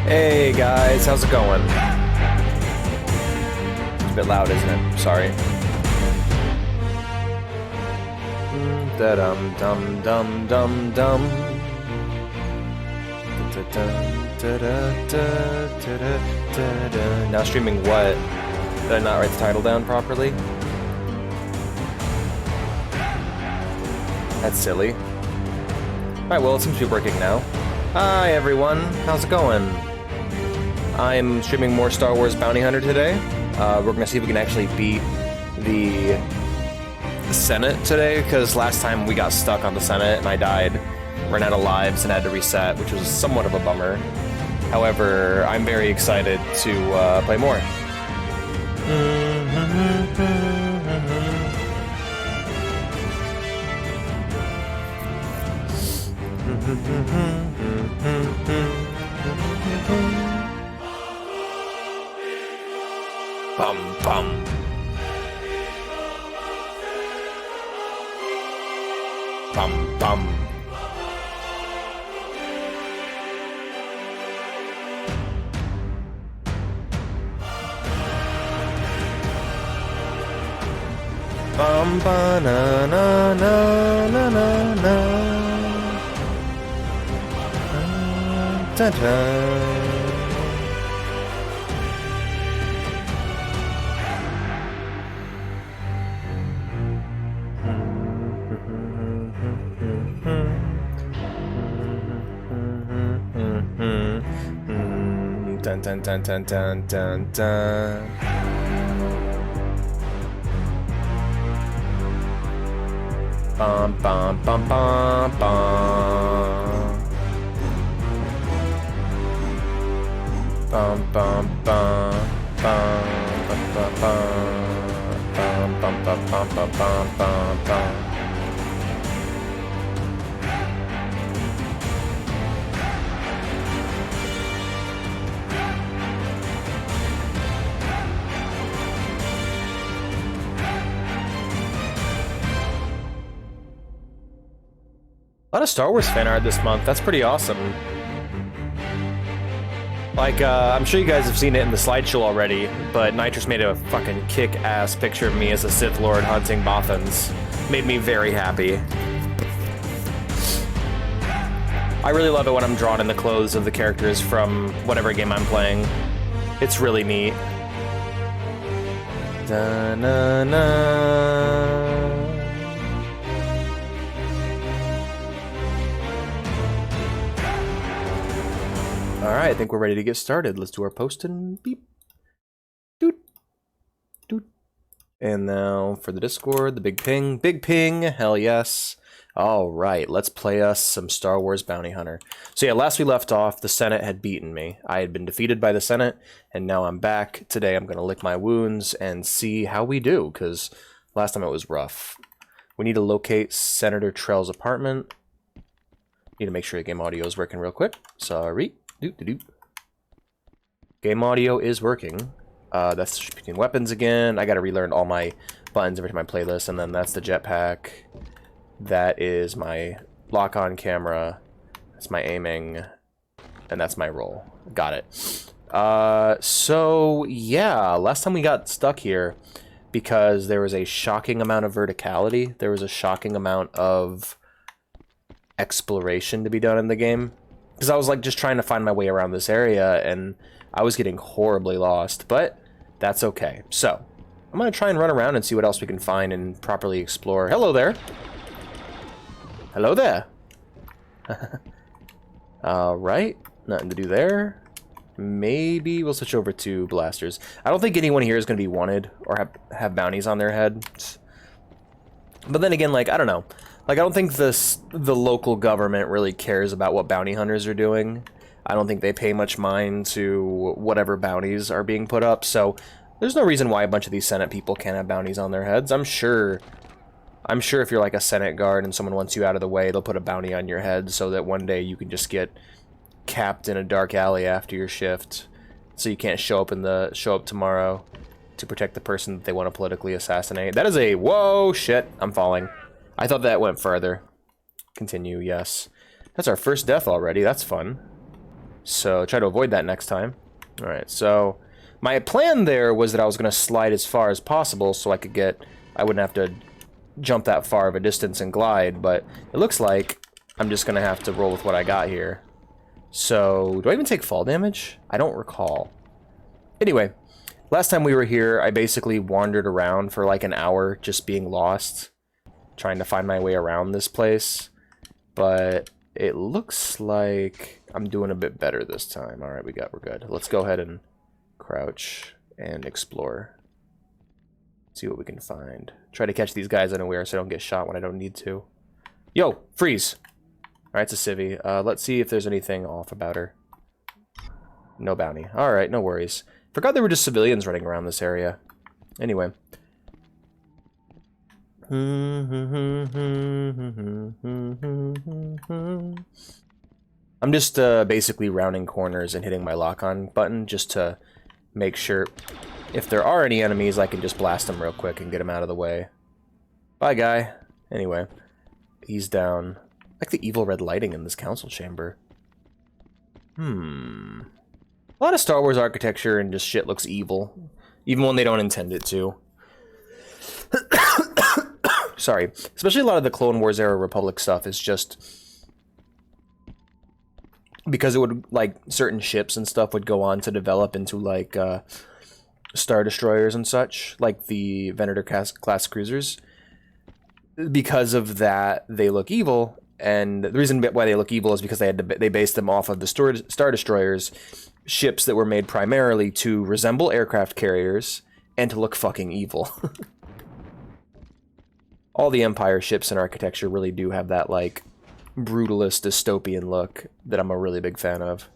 Hey guys, how's it going? It's a bit loud, isn't it? Sorry. Da dum dum dum dum dum. Now streaming what? Did I not write the title down properly? That's silly. Alright, well, it seems to be working now. Hi everyone, how's it going? I'm streaming more Star Wars Bounty Hunter today. We're gonna see if we can actually beat the Senate today, because last time we got stuck on the Senate and I died, ran out of lives and had to reset, which was somewhat of a bummer. However, I'm very excited to play more. Bum bum. Bum bum. Bum ba na na na na na na. Da da. Dun dun dun dun dun dun dun. Bum bum bum bum bum. Bum bum bum bum bum bum bum bum bum bum bum bum bum. A lot of Star Wars fan art this month. That's pretty awesome. Like, I'm sure you guys have seen it in the slideshow already, but Nitrous made a fucking kick-ass picture of me as a Sith Lord hunting Bothans. Made me very happy. I really love it when I'm drawn in the clothes of the characters from whatever game I'm playing. It's really neat. Da-na-na. Alright, I think we're ready to get started. Let's do our post and beep. Doot. Doot. And now for the Discord, the big ping. Big ping, hell yes. Alright, let's play us some Star Wars Bounty Hunter. So yeah, last we left off, the Senate had beaten me. I had been defeated by the Senate, and now I'm back. Today I'm going to lick my wounds and see how we do, because last time it was rough. We need to locate Senator Trell's apartment. Need to make sure the game audio is working real quick. Sorry. Doot. Game audio is working. That's shooting weapons again. I gotta relearn all my buttons every time I play this, and then that's the jetpack. That is my lock-on camera. That's my aiming, and that's my roll. Got it. So yeah, last time we got stuck here because there was a shocking amount of verticality. There was a shocking amount of exploration to be done in the game. Because I was like just trying to find my way around this area and I was getting horribly lost, but that's okay. So I'm going to try and run around and see what else we can find and properly explore. Hello there. Hello there. Alright, nothing to do there. Maybe we'll switch over to blasters. I don't think anyone here is going to be wanted or have bounties on their heads. But then again, like, I don't know. Like, I don't think the local government really cares about what bounty hunters are doing. I don't think they pay much mind to whatever bounties are being put up, so there's no reason why a bunch of these Senate people can't have bounties on their heads. I'm sure if you're like a Senate guard and someone wants you out of the way, they'll put a bounty on your head so that one day you can just get capped in a dark alley after your shift, so you can't show up tomorrow to protect the person that they want to politically assassinate. That is a... Whoa, shit, I'm falling. I thought that went further. Continue, yes. That's our first death already. That's fun. So try to avoid that next time. All right, so my plan there was that I was going to slide as far as possible so I wouldn't have to jump that far of a distance and glide, but it looks like I'm just going to have to roll with what I got here. So, do I even take fall damage? I don't recall. Anyway, last time we were here, I basically wandered around for like an hour just being lost, trying to find my way around this place, but it looks like I'm doing a bit better this time. All right, we're good. Let's go ahead and crouch and explore. See what we can find. Try to catch these guys unaware so I don't get shot when I don't need to. Yo, freeze! Alright, it's a civvy. Let's see if there's anything off about her. No bounty. Alright, no worries. Forgot there were just civilians running around this area. Anyway. I'm just basically rounding corners and hitting my lock-on button just to make sure if there are any enemies, I can just blast them real quick and get them out of the way. Bye, guy. Anyway, he's down. I like the evil red lighting in this council chamber. A lot of Star Wars architecture and just shit looks evil, even when they don't intend it to. Sorry. Especially a lot of the Clone Wars era Republic stuff is just because it would, like, certain ships and stuff would go on to develop into, like, Star Destroyers and such, like the Venator class cruisers. Because of that, they look evil, and the reason why they look evil is because they based them off of the Star Destroyers, ships that were made primarily to resemble aircraft carriers and to look fucking evil. All the Empire ships and architecture really do have that, like, brutalist dystopian look that I'm a really big fan of.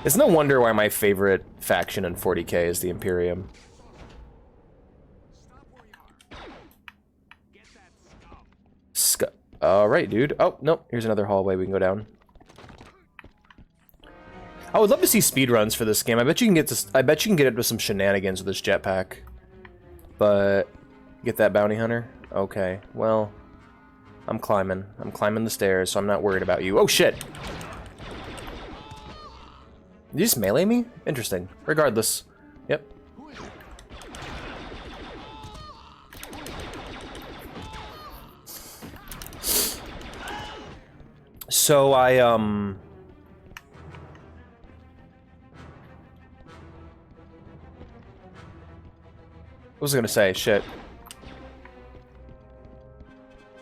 It's no wonder why my favorite faction in 40k is the Imperium. Alright, dude. Oh, nope. Here's another hallway we can go down. I would love to see speedruns for this game. I bet you can get into some shenanigans with this jetpack. But get that bounty hunter? Okay. Well, I'm climbing. I'm climbing the stairs, so I'm not worried about you. Oh shit! Did you just melee me? Interesting. Regardless. Yep. So what was I gonna say? Shit.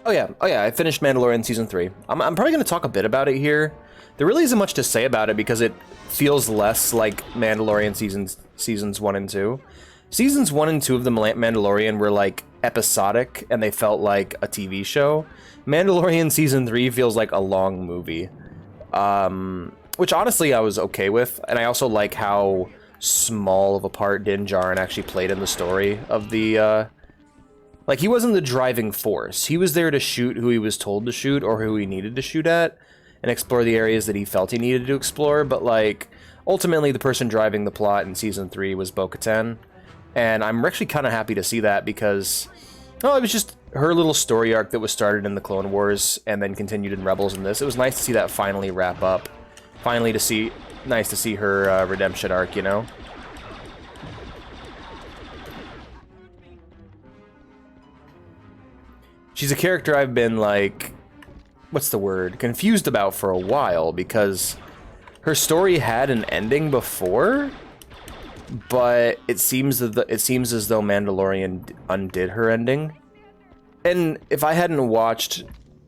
Oh yeah, I finished Mandalorian Season 3. I'm probably gonna talk a bit about it here. There really isn't much to say about it because it feels less like Mandalorian seasons 1 and 2. Seasons 1 and 2 of The Mandalorian were like episodic and they felt like a TV show. Mandalorian Season 3 feels like a long movie. Which honestly I was okay with, and I also like how small of a part Din Djarin actually played in the story of the, like, he wasn't the driving force. He was there to shoot who he was told to shoot or who he needed to shoot at, and explore the areas that he felt he needed to explore, but, like, ultimately the person driving the plot in Season 3 was Bo-Katan, and I'm actually kind of happy to see that because, well, it was just her little story arc that was started in the Clone Wars and then continued in Rebels in this. It was nice to see that finally wrap up. Nice to see her redemption arc, you know? She's a character I've been, like, what's the word? Confused about for a while, because her story had an ending before, but it seems as though Mandalorian undid her ending. And if I hadn't watched,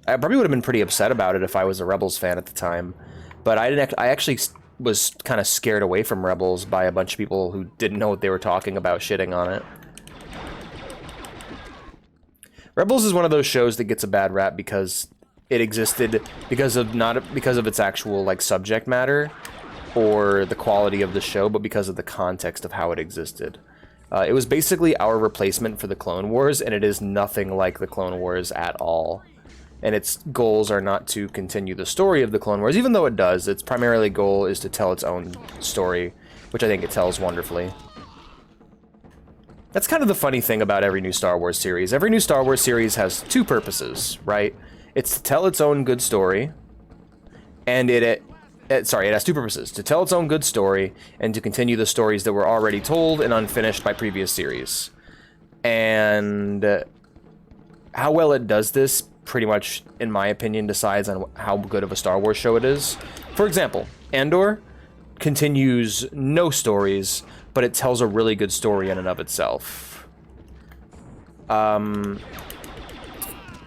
I probably would have been pretty upset about it if I was a Rebels fan at the time. But I actually was kind of scared away from Rebels by a bunch of people who didn't know what they were talking about, shitting on it. Rebels is one of those shows that gets a bad rap because it existed because of its actual, like, subject matter or the quality of the show, but because of the context of how it existed. It was basically our replacement for the Clone Wars, and it is nothing like the Clone Wars at all. And its goals are not to continue the story of the Clone Wars, even though it does. Its primary goal is to tell its own story, which I think it tells wonderfully. That's kind of the funny thing about every new Star Wars series. Every new Star Wars series has two purposes, right? It's to tell its own good story, and it has two purposes: to tell its own good story and to continue the stories that were already told and unfinished by previous series. And how well it does this, pretty much, in my opinion, decides on how good of a Star Wars show it is. For example, Andor continues no stories, but it tells a really good story in and of itself.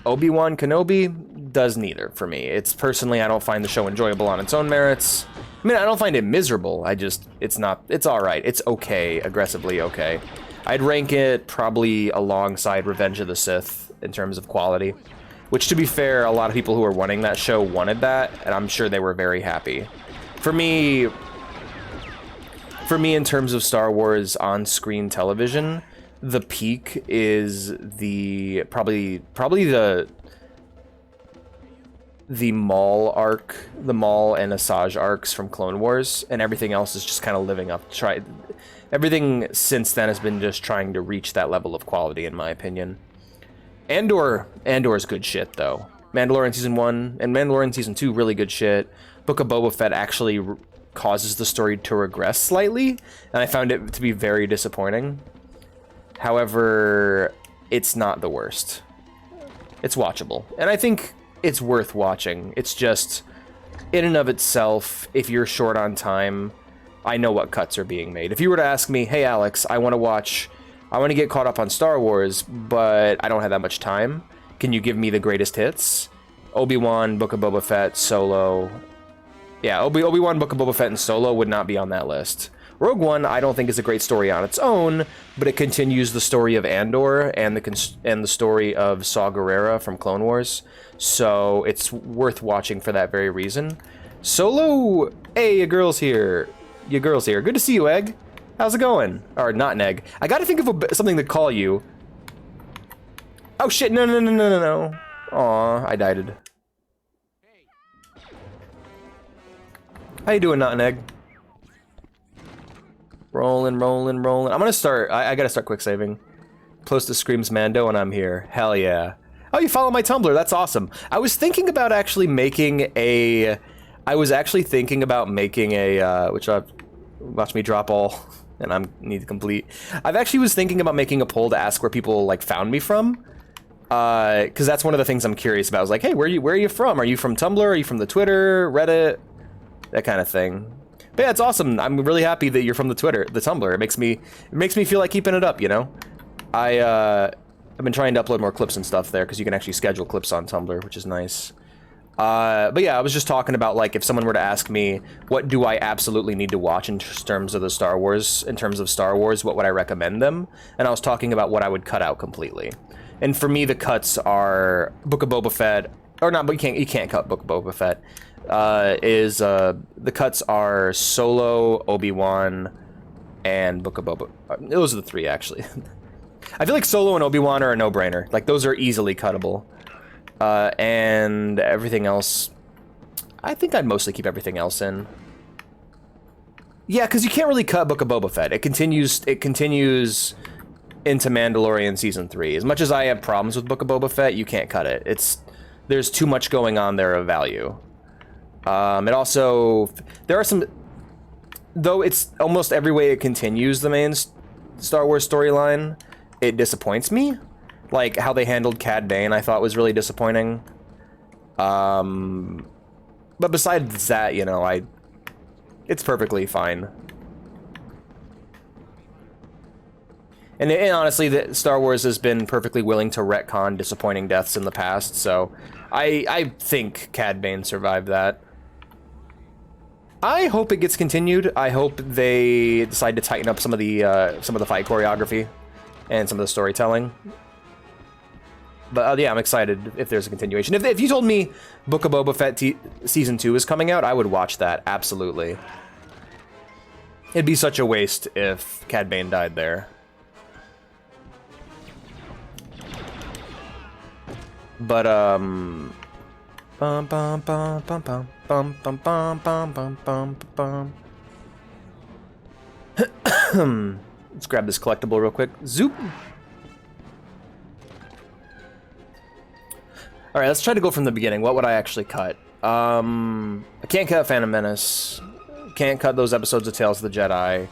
Obi-Wan Kenobi does neither for me. It's personally, I don't find the show enjoyable on its own merits. I mean, I don't find it miserable. It's alright. It's okay, aggressively okay. I'd rank it probably alongside Revenge of the Sith in terms of quality. Which, to be fair, a lot of people who were wanting that show wanted that, and I'm sure they were very happy. For me, in terms of Star Wars on-screen television, the peak is probably the Maul arc, the Maul and Asajj arcs from Clone Wars, and everything else is just kind of living up. Everything since then has been just trying to reach that level of quality, in my opinion. Andor's good shit, though. Mandalorian Season 1 and Mandalorian Season 2, really good shit. Book of Boba Fett actually causes the story to regress slightly, and I found it to be very disappointing. However, it's not the worst. It's watchable, and I think it's worth watching. It's just, in and of itself, if you're short on time, I know what cuts are being made. If you were to ask me, hey Alex, I want to get caught up on Star Wars, but I don't have that much time. Can you give me the greatest hits? Obi-Wan, Book of Boba Fett, Solo. Yeah, Obi-Wan, Book of Boba Fett, and Solo would not be on that list. Rogue One, I don't think is a great story on its own, but it continues the story of Andor and the story of Saw Gerrera from Clone Wars, so it's worth watching for that very reason. Solo, hey, your girl's here. Good to see you, Egg. How's it going? Or not an egg. I gotta think of something to call you. Oh shit, no. Aw, I died. How you doing, not an egg? Rolling. I'm gonna start, I gotta start quick saving. Close to Screams Mando and I'm here. Hell yeah. Oh, you follow my Tumblr, that's awesome. I was thinking about actually making a, which I've, watch me drop all, and I need to complete. I've actually was thinking about making a poll to ask where people, like, found me from. Because that's one of the things I'm curious about. I was like, hey, where are you from? Are you from Tumblr? Are you from the Twitter, Reddit? That kind of thing. But yeah, it's awesome. I'm really happy that you're from the Tumblr. It makes me feel like keeping it up, you know? I've been trying to upload more clips and stuff there, because you can actually schedule clips on Tumblr, which is nice. But yeah, I was just talking about, like, if someone were to ask me, what do I absolutely need to watch in terms of the Star Wars, what would I recommend them? And I was talking about what I would cut out completely. And for me, the cuts are Book of Boba Fett, or not, but you can't cut Book of Boba Fett. The cuts are Solo, Obi-Wan, and Book of Boba. Those are the three, actually. I feel like Solo and Obi-Wan are a no-brainer. Like, those are easily cuttable. And everything else, I think I'd mostly keep everything else in. Yeah, because you can't really cut Book of Boba Fett. It continues into Mandalorian Season 3. As much as I have problems with Book of Boba Fett, you can't cut it. There's too much going on there of value. It also, there are some, though it's almost every way it continues the main Star Wars storyline, it disappoints me. Like, how they handled Cad Bane, I thought was really disappointing. But besides that, you know, it's perfectly fine. And honestly, Star Wars has been perfectly willing to retcon disappointing deaths in the past, so I think Cad Bane survived that. I hope it gets continued. I hope they decide to tighten up some of the fight choreography and some of the storytelling. But yeah, I'm excited if there's a continuation. If you told me Book of Boba Fett Season 2 is coming out, I would watch that, absolutely. It'd be such a waste if Cad Bane died there. But, bum bum bum bum bum bum bum bum bum bum bum bum. Let's grab this collectible real quick. Zoop! Alright, let's try to go from the beginning. What would I actually cut? I can't cut Phantom Menace. Can't cut those episodes of Tales of the Jedi.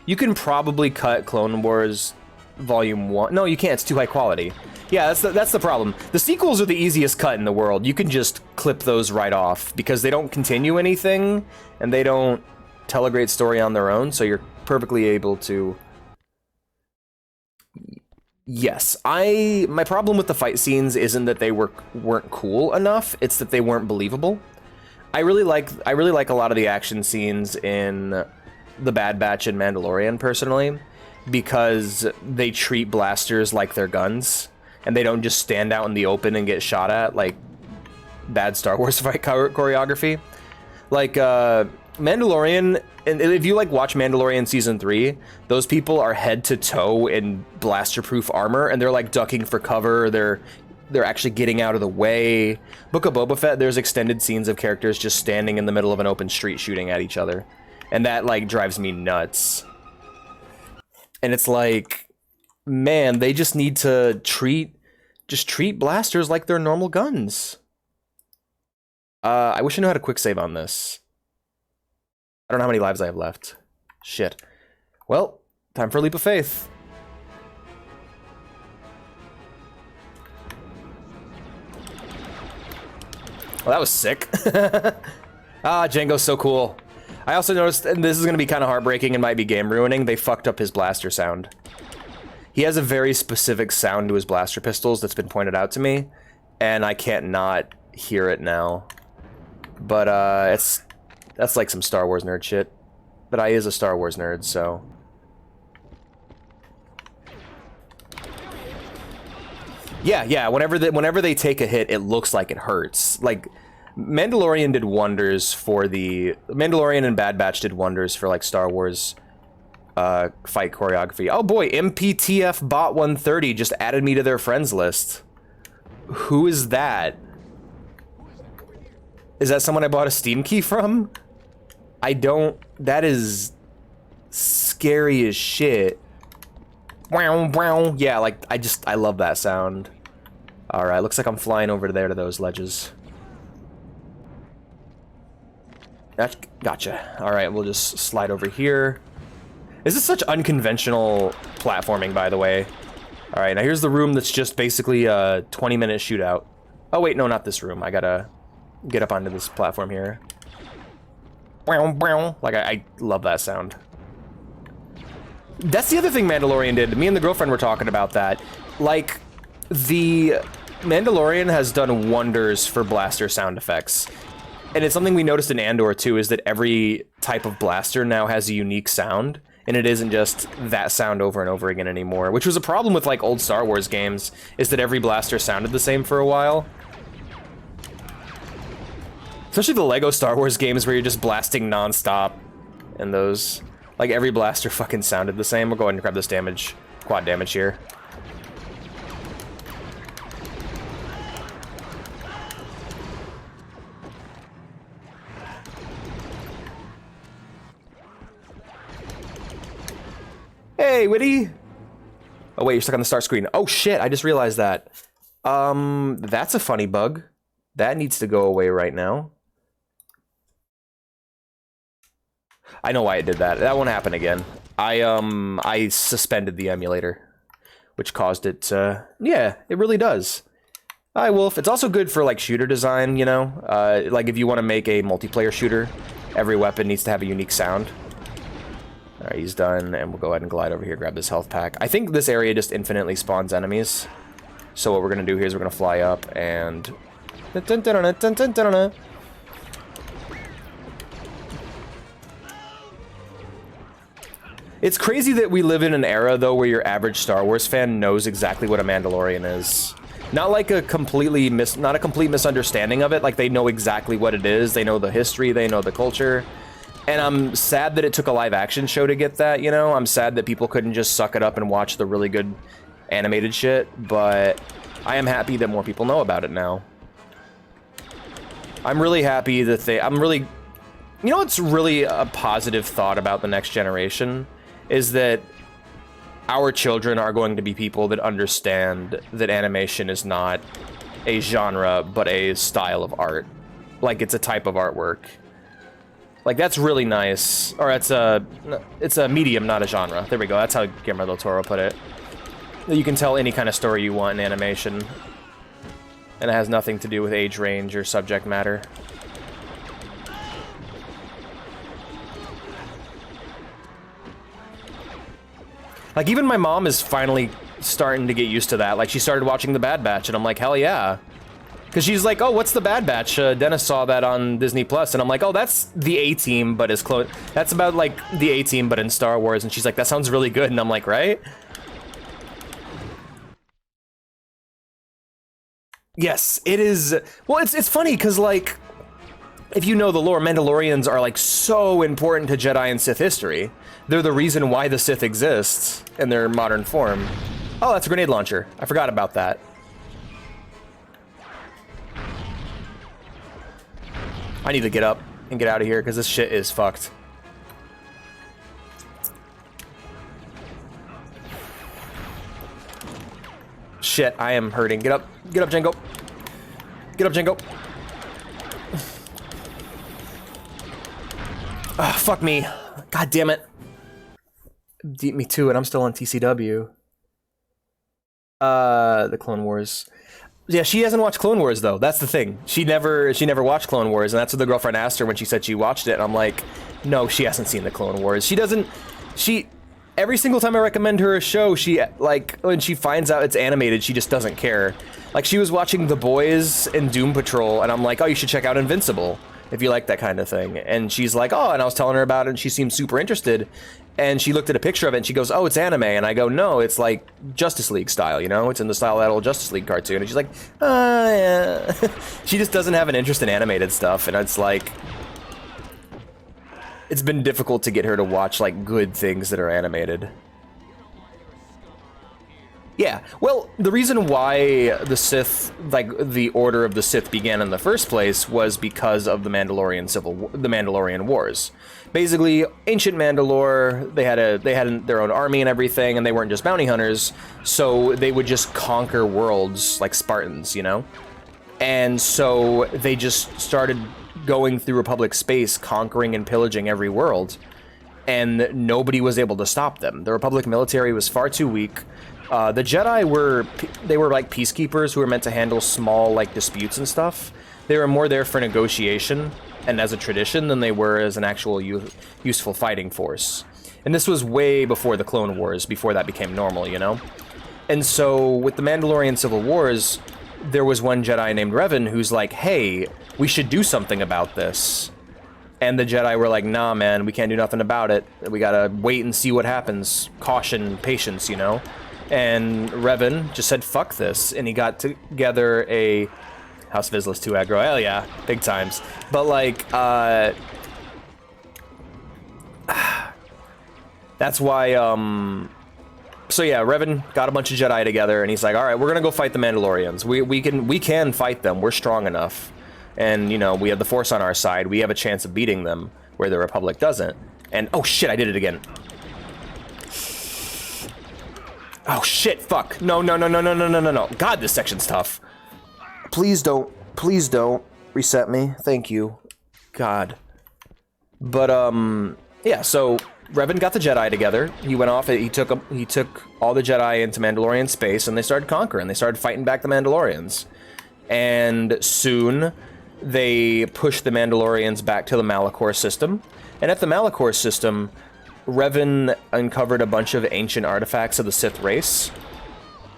You can probably cut Clone Wars Volume 1. No, you can't. It's too high quality. Yeah, that's the problem. The sequels are the easiest cut in the world. You can just clip those right off because they don't continue anything and they don't tell a great story on their own, so you're perfectly able to... Yes, my problem with the fight scenes isn't that they weren't cool enough, it's that they weren't believable. I really like a lot of the action scenes in The Bad Batch and Mandalorian personally, because they treat blasters like they're guns, and they don't just stand out in the open and get shot at like bad Star Wars fight choreography. Like Mandalorian, and if you like watch Mandalorian season 3, those people are head to toe in blaster-proof armor, and they're like ducking for cover. They're actually getting out of the way. Book of Boba Fett, there's extended scenes of characters just standing in the middle of an open street shooting at each other, and that like drives me nuts. And it's like, man, they just need to treat blasters like they're normal guns. I wish I knew how to quick save on this. I don't know how many lives I have left. Shit. Well, time for a leap of faith. Well, that was sick. Ah, Jango's so cool. I also noticed, and this is going to be kind of heartbreaking and might be game ruining, they fucked up his blaster sound. He has a very specific sound to his blaster pistols that's been pointed out to me, and I can't not hear it now. But that's like some Star Wars nerd shit. But I is a Star Wars nerd, so... Yeah, whenever they take a hit, it looks like it hurts. Like, Mandalorian did wonders for the... Mandalorian and Bad Batch did wonders for, like, Star Wars fight choreography. Oh boy, MPTF Bot 130 just added me to their friends list. Who is that? Is that someone I bought a Steam key from? I don't... That is scary as shit. Wow, wow. Yeah, like, I love that sound. Alright, looks like I'm flying over there to those ledges. Gotcha. Alright, we'll just slide over here. This is such unconventional platforming, by the way. Alright, now here's the room that's just basically a 20-minute shootout. Oh, wait, no, not this room. I gotta get up onto this platform here. Like, I love that sound. That's the other thing Mandalorian did. Me and the girlfriend were talking about that. Like, the Mandalorian has done wonders for blaster sound effects. And it's something we noticed in Andor, too, is that every type of blaster now has a unique sound. And it isn't just that sound over and over again anymore. Which was a problem with, like, old Star Wars games, is that every blaster sounded the same for a while. Especially the Lego Star Wars games where you're just blasting non-stop. And those... Like, every blaster fucking sounded the same. We'll go ahead and grab this damage. Quad damage here. Hey, Witty! Oh, wait, you're stuck on the start screen. Oh, shit, I just realized that. That's a funny bug. That needs to go away right now. I know why it did that. That won't happen again. I suspended the emulator, which caused it to... Yeah, it really does. Hi, Wolf. It's also good for, like, shooter design, you know? Like, if you want to make a multiplayer shooter, every weapon needs to have a unique sound. Alright, he's done, and we'll go ahead and glide over here, grab this health pack. I think this area just infinitely spawns enemies. So what we're going to do here is we're going to fly up and... It's crazy that we live in an era, though, where your average Star Wars fan knows exactly what a Mandalorian is. Not like a completely not a complete misunderstanding of it, like they know exactly what it is, they know the history, they know the culture. And I'm sad that it took a live-action show to get that, you know? I'm sad that people couldn't just suck it up and watch the really good animated shit, but I am happy that more people know about it now. I'm really happy that You know what's really a positive thought about the next generation? Is that our children are going to be people that understand that animation is not a genre, but a style of art. like it's a type of artwork. Like, that's really nice. Or it's a medium, not a genre. There we go. That's how Guillermo del Toro put it. You can tell any kind of story you want in animation. And it has nothing to do with age range or subject matter. Like, even my mom is finally starting to get used to that. Like, she started watching The Bad Batch, and I'm like, hell yeah. Because she's like, oh, what's The Bad Batch? Dennis saw that on Disney Plus, and I'm like, oh, that's the A-Team, but as close. That's about, like, the A-Team, but in Star Wars. And she's like, that sounds really good. And I'm like, right? Yes, it is. Well, it's funny, because, like, if you know the lore, Mandalorians are, like, so important to Jedi and Sith history. They're the reason why the Sith exists in their modern form. Oh, that's a grenade launcher. I forgot about that. I need to get up and get out of here because this shit is fucked. Shit, I am hurting. Get up. Get up, Django. Get up, Django. Ah, fuck me. God damn it. Me too, and I'm still on TCW. The Clone Wars. Yeah, she hasn't watched Clone Wars though. That's the thing. She never watched Clone Wars, and that's what the girlfriend asked her when she said she watched it. And I'm like, no, she hasn't seen the Clone Wars. She doesn't. Every single time I recommend her a show, she, like, when she finds out it's animated, she just doesn't care. Like, she was watching The Boys and Doom Patrol, and I'm like, oh, you should check out Invincible if you like that kind of thing. And she's like, oh, and I was telling her about it, and she seemed super interested. And she looked at a picture of it, and she goes, oh, it's anime. And I go, no, it's like Justice League style, you know? It's in the style of that old Justice League cartoon. And she's like, yeah. She just doesn't have an interest in animated stuff. And it's like, it's been difficult to get her to watch, like, good things that are animated. Yeah, well, the reason why the Sith, like, the Order of the Sith began in the first place was because of the Mandalorian Wars. Basically, ancient Mandalore, they had their own army and everything, and they weren't just bounty hunters, so they would just conquer worlds like Spartans, you know? And so they just started going through Republic space, conquering and pillaging every world, and nobody was able to stop them. The Republic military was far too weak. The Jedi were like peacekeepers who were meant to handle small, like, disputes and stuff. They were more there for negotiation and as a tradition than they were as an actual useful fighting force. And this was way before the Clone Wars, before that became normal, you know? And so, with the Mandalorian Civil Wars, there was one Jedi named Revan who's like, hey, we should do something about this. And the Jedi were like, nah, man, we can't do nothing about it. We gotta wait and see what happens. Caution, patience, you know? And Revan just said, fuck this. And he got together a House Vizsla 2 aggro. Hell yeah, big times. But, like, that's why, so yeah, Revan got a bunch of Jedi together, and he's like, all right, we're gonna go fight the Mandalorians. We can fight them. We're strong enough. And, you know, we have the Force on our side. We have a chance of beating them, where the Republic doesn't. And, oh shit, I did it again. Oh shit, fuck. No. God, this section's tough. Please don't reset me. Thank you. God. But, yeah, so Revan got the Jedi together. He went off, he took all the Jedi into Mandalorian space, and they started conquering. They started fighting back the Mandalorians. And soon, they pushed the Mandalorians back to the Malachor system. And at the Malachor system, Revan uncovered a bunch of ancient artifacts of the Sith race,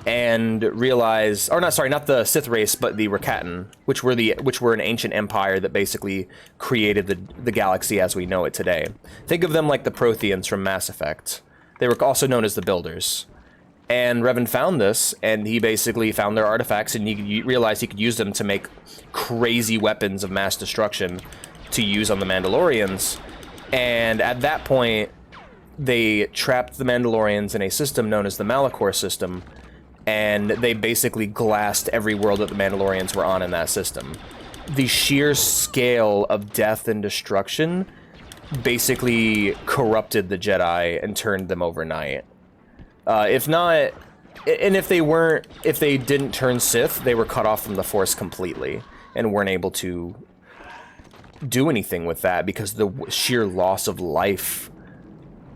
and realized, or not the Sith race, but the Rakatan, which were an ancient empire that basically created the galaxy as we know it today. Think of them like the Protheans from Mass Effect. They were also known as the Builders. And Revan found this, and he basically found their artifacts, and he realized he could use them to make crazy weapons of mass destruction to use on the Mandalorians. And at that point, they trapped the Mandalorians in a system known as the Malachor system, and they basically glassed every world that the Mandalorians were on in that system. The sheer scale of death and destruction basically corrupted the Jedi and turned them overnight. If not, and if they didn't turn Sith, they were cut off from the Force completely and weren't able to do anything with that because the sheer loss of life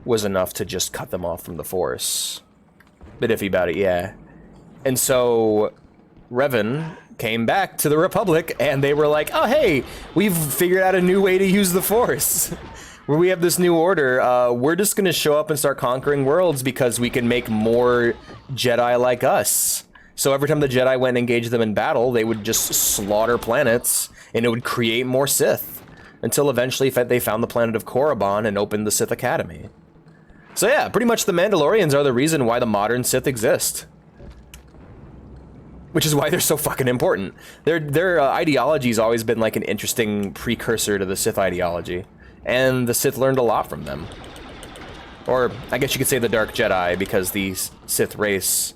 was enough to just cut them off from the Force. Bit iffy about it, yeah. And so Revan came back to the Republic, and they were like, oh, hey, we've figured out a new way to use the Force. Where we have this new order, we're just going to show up and start conquering worlds because we can make more Jedi like us. So every time the Jedi went and engaged them in battle, they would just slaughter planets, and it would create more Sith. Until eventually they found the planet of Korriban and opened the Sith Academy. So yeah, pretty much the Mandalorians are the reason why the modern Sith exist. Which is why they're so fucking important. Their ideology's always been like an interesting precursor to the Sith ideology. And the Sith learned a lot from them. Or, I guess you could say the Dark Jedi, because the Sith race...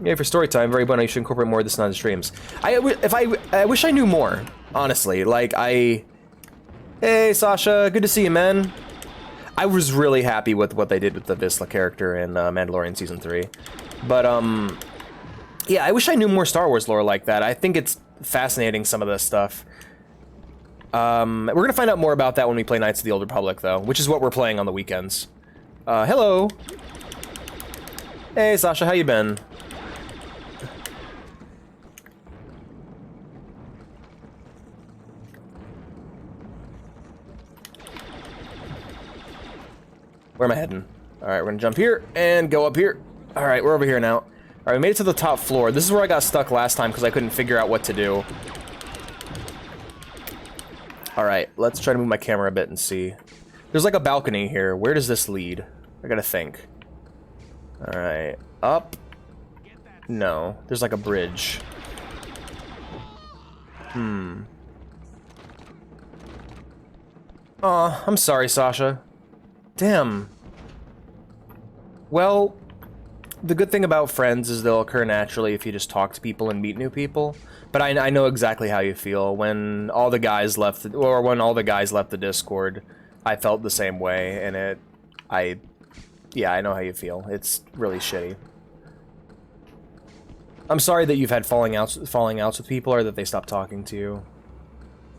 Yeah, for story time, very bueno, you should incorporate more of this in the streams. I wish I knew more, honestly. Like, Hey, Sasha, good to see you, man. I was really happy with what they did with the Vizsla character in Mandalorian Season 3. But, yeah, I wish I knew more Star Wars lore like that. I think it's fascinating, some of this stuff. We're gonna find out more about that when we play Knights of the Old Republic, though, which is what we're playing on the weekends. Hello! Hey, Sasha, how you been? Where am I heading? Alright, we're gonna jump here and go up here. Alright, we're over here now. Alright, we made it to the top floor. This is where I got stuck last time because I couldn't figure out what to do. Alright, let's try to move my camera a bit and see. There's like a balcony here. Where does this lead? I gotta think. Alright, up. No, there's like a bridge. Aw, I'm sorry, Sasha. Damn. Well, the good thing about friends is they'll occur naturally if you just talk to people and meet new people. But I know exactly how you feel. When all the guys left, when all the guys left the Discord, I felt the same way, and yeah, I know how you feel. It's really shitty. I'm sorry that you've had falling outs with people, or that they stopped talking to you.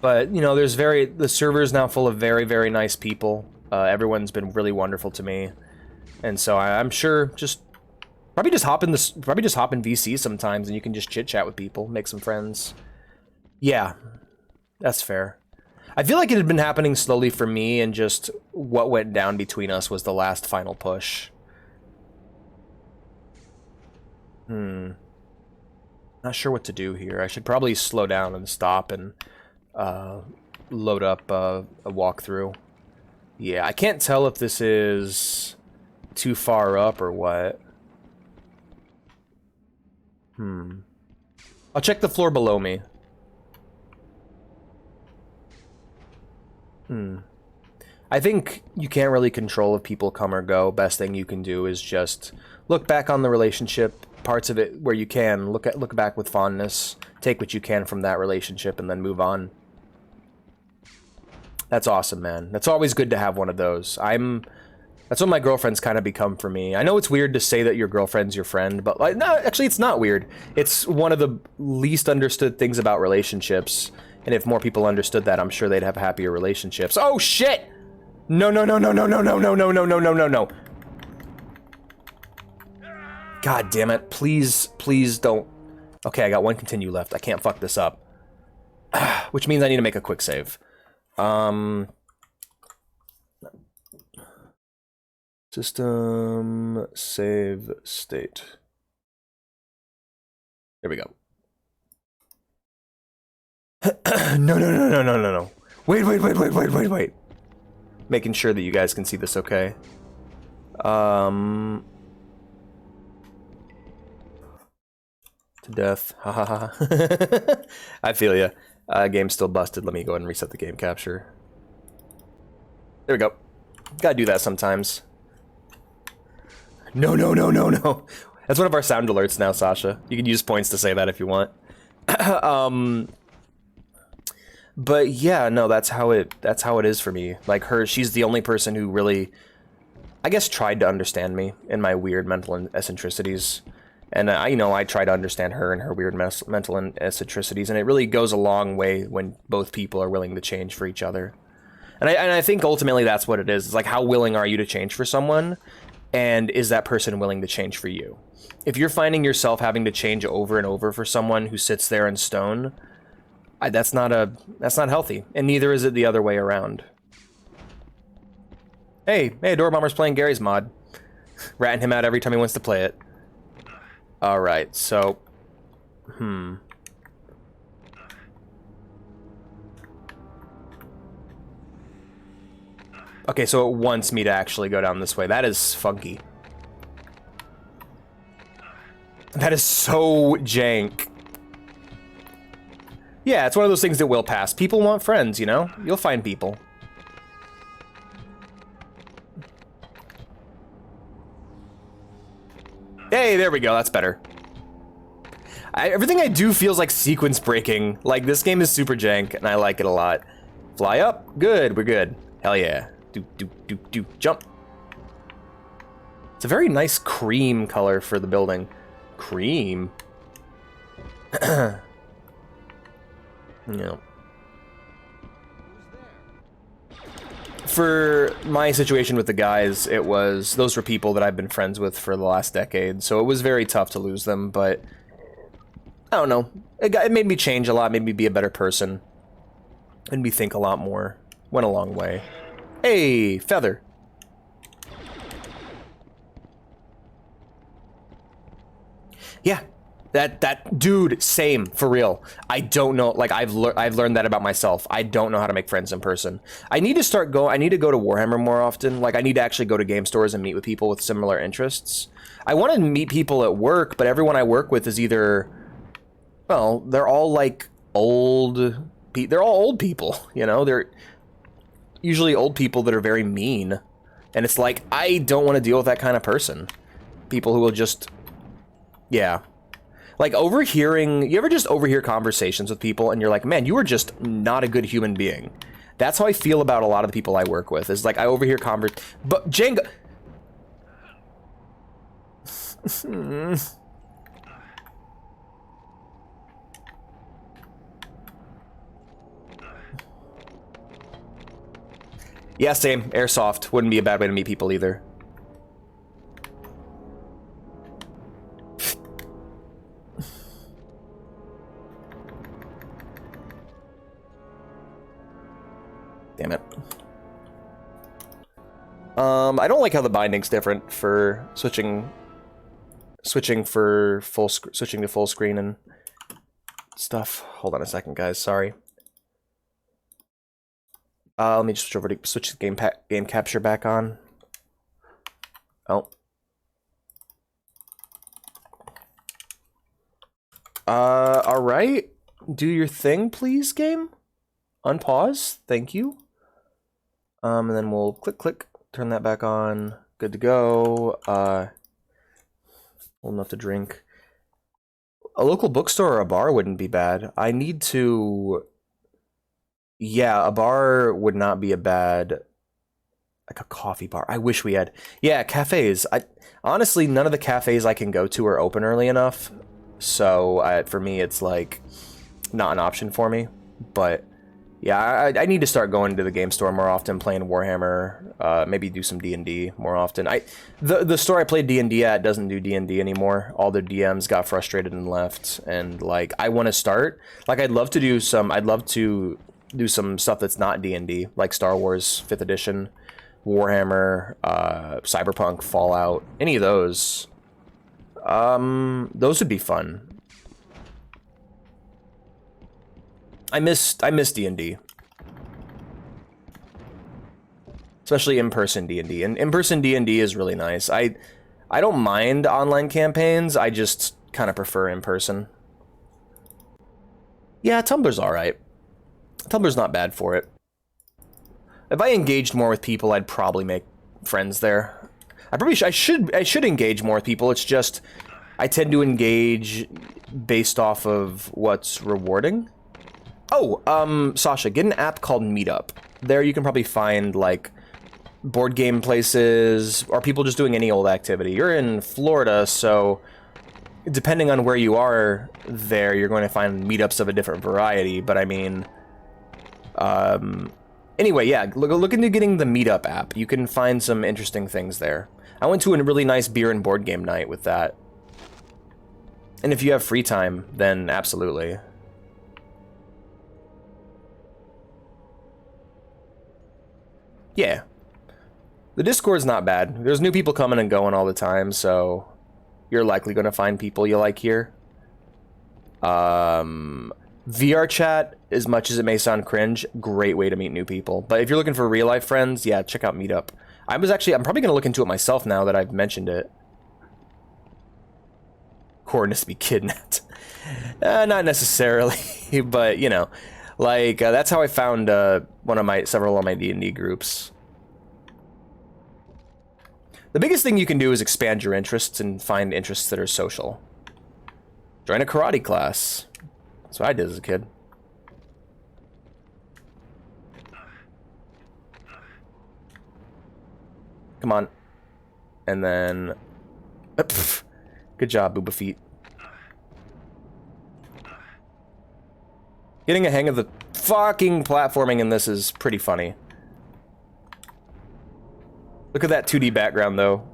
But, you know, the server is now full of very, very nice people. Everyone's been really wonderful to me. And so I'm sure probably just hop in VC sometimes and you can just chit chat with people, make some friends. Yeah, that's fair. I feel like it had been happening slowly for me, and just what went down between us was the last final push. Not sure what to do here. I should probably slow down and stop and load up a walkthrough. Yeah, I can't tell if this is too far up or what. I'll check the floor below me. I think you can't really control if people come or go. Best thing you can do is just look back on the relationship, parts of it where you can, look back with fondness, take what you can from that relationship, and then move on. That's awesome, man. That's always good to have one of those. That's what my girlfriend's kind of become for me. I know it's weird to say that your girlfriend's your friend, but like, no, actually it's not weird. It's one of the least understood things about relationships. And if more people understood that, I'm sure they'd have happier relationships. Oh shit! No, no, no, no, no, no, no, no, no, no, no, no, no, no. God damn it. Please, please don't. Okay, I got one continue left. I can't fuck this up. Which means I need to make a quick save. System save state. There we go. No, no, no, no, no, no, no. Wait. Making sure that you guys can see this okay. To death. Ha ha ha. I feel ya. Game's still busted. Let me go ahead and reset the game capture. There we go. Gotta do that sometimes. No, no, no, no, no. That's one of our sound alerts now, Sasha. You can use points to say that if you want. But yeah, no, that's how it is for me. Like she's the only person who really, I guess, tried to understand me and my weird mental eccentricities. And I, I try to understand her and her weird mental eccentricities, and it really goes a long way when both people are willing to change for each other. And I think ultimately that's what it is. It's like, how willing are you to change for someone, and is that person willing to change for you? If you're finding yourself having to change over and over for someone who sits there in stone, that's not healthy, and neither is it the other way around. Hey, Door Bomber's playing Gary's mod, ratting him out every time he wants to play it. All right, so, Okay, so it wants me to actually go down this way. That is funky. That is so jank. Yeah, it's one of those things that will pass. People want friends, you know? You'll find people. Hey, there we go. That's better. Everything I do feels like sequence breaking. Like, this game is super jank, and I like it a lot. Fly up. Good. We're good. Hell yeah. Do. Jump. It's a very nice cream color for the building. Cream. Yeah. For my situation with the guys, those were people that I've been friends with for the last decade, so it was very tough to lose them, but I don't know. It made me change a lot, made me be a better person, made me think a lot more. Went a long way. Hey, feather. Yeah. That dude, same, for real. I don't know, like, I've learned that about myself. I don't know how to make friends in person. I need to go to Warhammer more often. Like, I need to actually go to game stores and meet with people with similar interests. I want to meet people at work, but everyone I work with is either, well, they're all like they're all old people, you know? They're usually old people that are very mean. And it's like, I don't want to deal with that kind of person. People who will just, yeah. Like, you ever just overhear conversations with people and you're like, man, you are just not a good human being. That's how I feel about a lot of the people I work with. Is like, I overhear but Jenga. Yeah, same. Airsoft wouldn't be a bad way to meet people either. Damn it. I don't like how the binding's different for switching to full screen and stuff. Hold on a second, guys. Sorry. Let me just switch the game capture back on. Oh. All right. Do your thing, please, game. Unpause. Thank you. And then we'll click, turn that back on. Good to go. Old enough to drink. A local bookstore or a bar wouldn't be bad. I need to... Yeah, a bar would not be a bad... Like a coffee bar. I wish we had... Yeah, cafes. Honestly, none of the cafes I can go to are open early enough. So, for me, it's like... Not an option for me. But... Yeah, I need to start going to the game store more often, playing Warhammer, maybe do some D&D more often. The store I played D&D at doesn't do D&D anymore. All the DMs got frustrated and left, and like I want to start. Like I'd love to do some stuff that's not D&D, like Star Wars 5th edition, Warhammer, Cyberpunk, Fallout, any of those. Those would be fun. I miss D&D. Especially in-person D&D. And in-person D&D is really nice. I don't mind online campaigns, I just kind of prefer in-person. Yeah, Tumblr's alright. Tumblr's not bad for it. If I engaged more with people, I'd probably make friends there. I should engage more with people, it's just I tend to engage based off of what's rewarding. Oh, Sasha, get an app called Meetup. There you can probably find, like, board game places, or people just doing any old activity. You're in Florida, so depending on where you are there, you're going to find meetups of a different variety, but I mean... anyway, yeah, look into getting the Meetup app. You can find some interesting things there. I went to a really nice beer and board game night with that. And if you have free time, then absolutely. Yeah. The Discord's not bad. There's new people coming and going all the time, so you're likely going to find people you like here. VR chat, as much as it may sound cringe, great way to meet new people. But if you're looking for real life friends, yeah, check out Meetup. I'm probably going to look into it myself now that I've mentioned it. Coordinates to be kidnapped. Not necessarily, but you know, like that's how I found several of my D&D groups. The biggest thing you can do is expand your interests and find interests that are social. Join a karate class. That's what I did as a kid. Come on. And then... Good job, Booba Feet. Getting a hang of the fucking platforming in this is pretty funny. Look at that 2D background, though.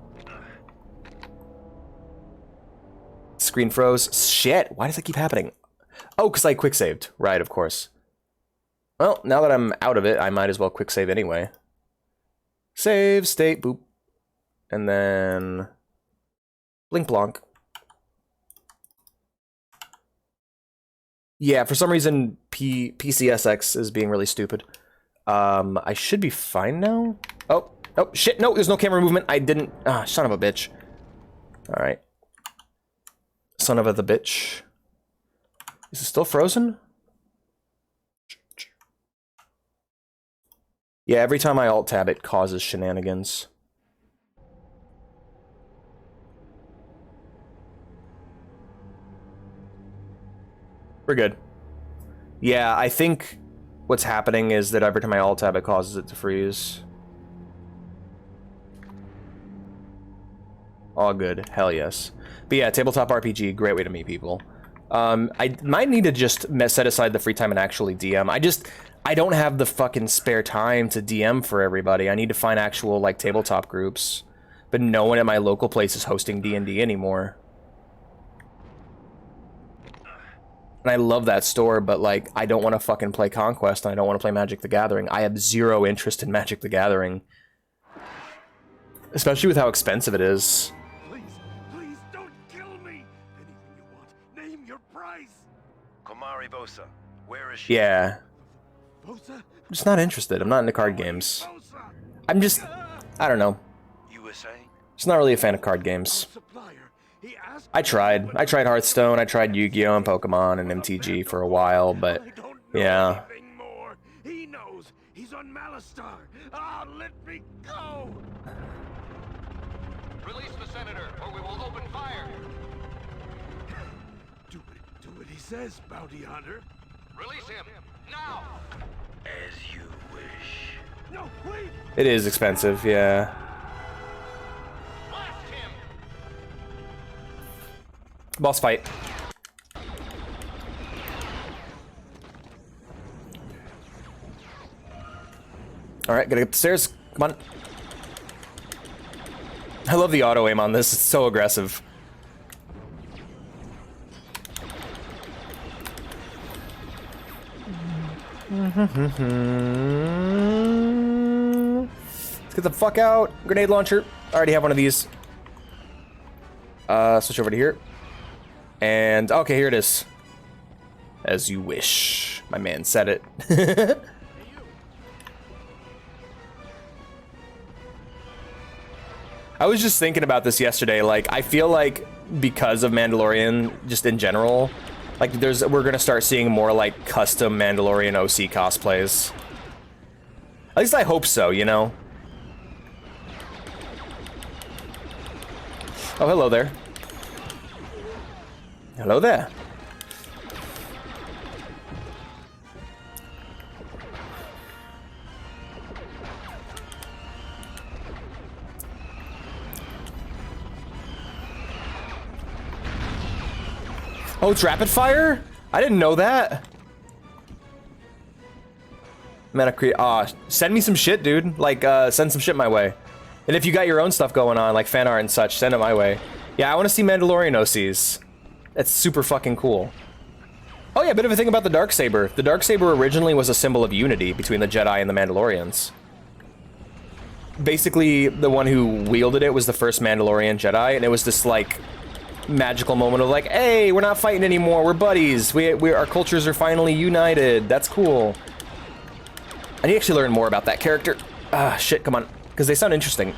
Screen froze. Shit, why does that keep happening? Oh, because I quick saved. Right, of course. Well, now that I'm out of it, I might as well quick save anyway. Save, state, boop. And then... Blink Blanc. Yeah, for some reason, PCSX is being really stupid. I should be fine now. Oh, shit, no, there's no camera movement. I didn't... Ah, son of a bitch. Alright. Son of a the bitch. Is it still frozen? Yeah, every time I alt-tab, it causes shenanigans. We're good. Yeah, I think what's happening is that every time I alt-tab, it causes it to freeze. All good. Hell yes. But yeah, tabletop RPG, great way to meet people. I might need to just set aside the free time and actually DM. I don't have the fucking spare time to DM for everybody. I need to find actual, like, tabletop groups. But no one at my local place is hosting D&D anymore. And I love that store, but, like, I don't want to fucking play Conquest, and I don't want to play Magic the Gathering. I have zero interest in Magic the Gathering. Especially with how expensive it is. Please don't kill me! Anything you want, name your price! Komari Bosa, where is she? Yeah. Bosa? I'm just not interested. I'm not into card games. Bosa! I don't know. You were saying? Just not really a fan of card games. I tried Hearthstone, I tried Yu-Gi-Oh! And Pokemon and MTG for a while, but yeah. He knows. He's on Malistar. Ah, let me go. Release the senator, or we will open fire. Do what he says, bounty hunter. Release him now. As you wish. No, wait. It is expensive, yeah. Blast him. Boss fight. Alright, gotta get the stairs. Come on. I love the auto aim on this, it's so aggressive. Let's get the fuck out. Grenade launcher. I already have one of these. Switch over to here. And, okay, here it is. As you wish. My man said it. I was just thinking about this yesterday. Like, I feel like because of Mandalorian, just in general, like we're gonna start seeing more like custom Mandalorian OC cosplays. At least I hope so, you know? Oh, hello there. Hello there. Oh, it's rapid fire? I didn't know that. Send me some shit, dude. Like, send some shit my way. And if you got your own stuff going on, like fan art and such, send it my way. Yeah, I want to see Mandalorian OCs. That's super fucking cool. Oh yeah, a bit of a thing about the Darksaber. The Darksaber originally was a symbol of unity between the Jedi and the Mandalorians. Basically, the one who wielded it was the first Mandalorian Jedi, and it was this, like, magical moment of like, hey, we're not fighting anymore, we're buddies. Our cultures are finally united. That's cool. I need to actually learn more about that character. Ah, shit, come on. Because they sound interesting.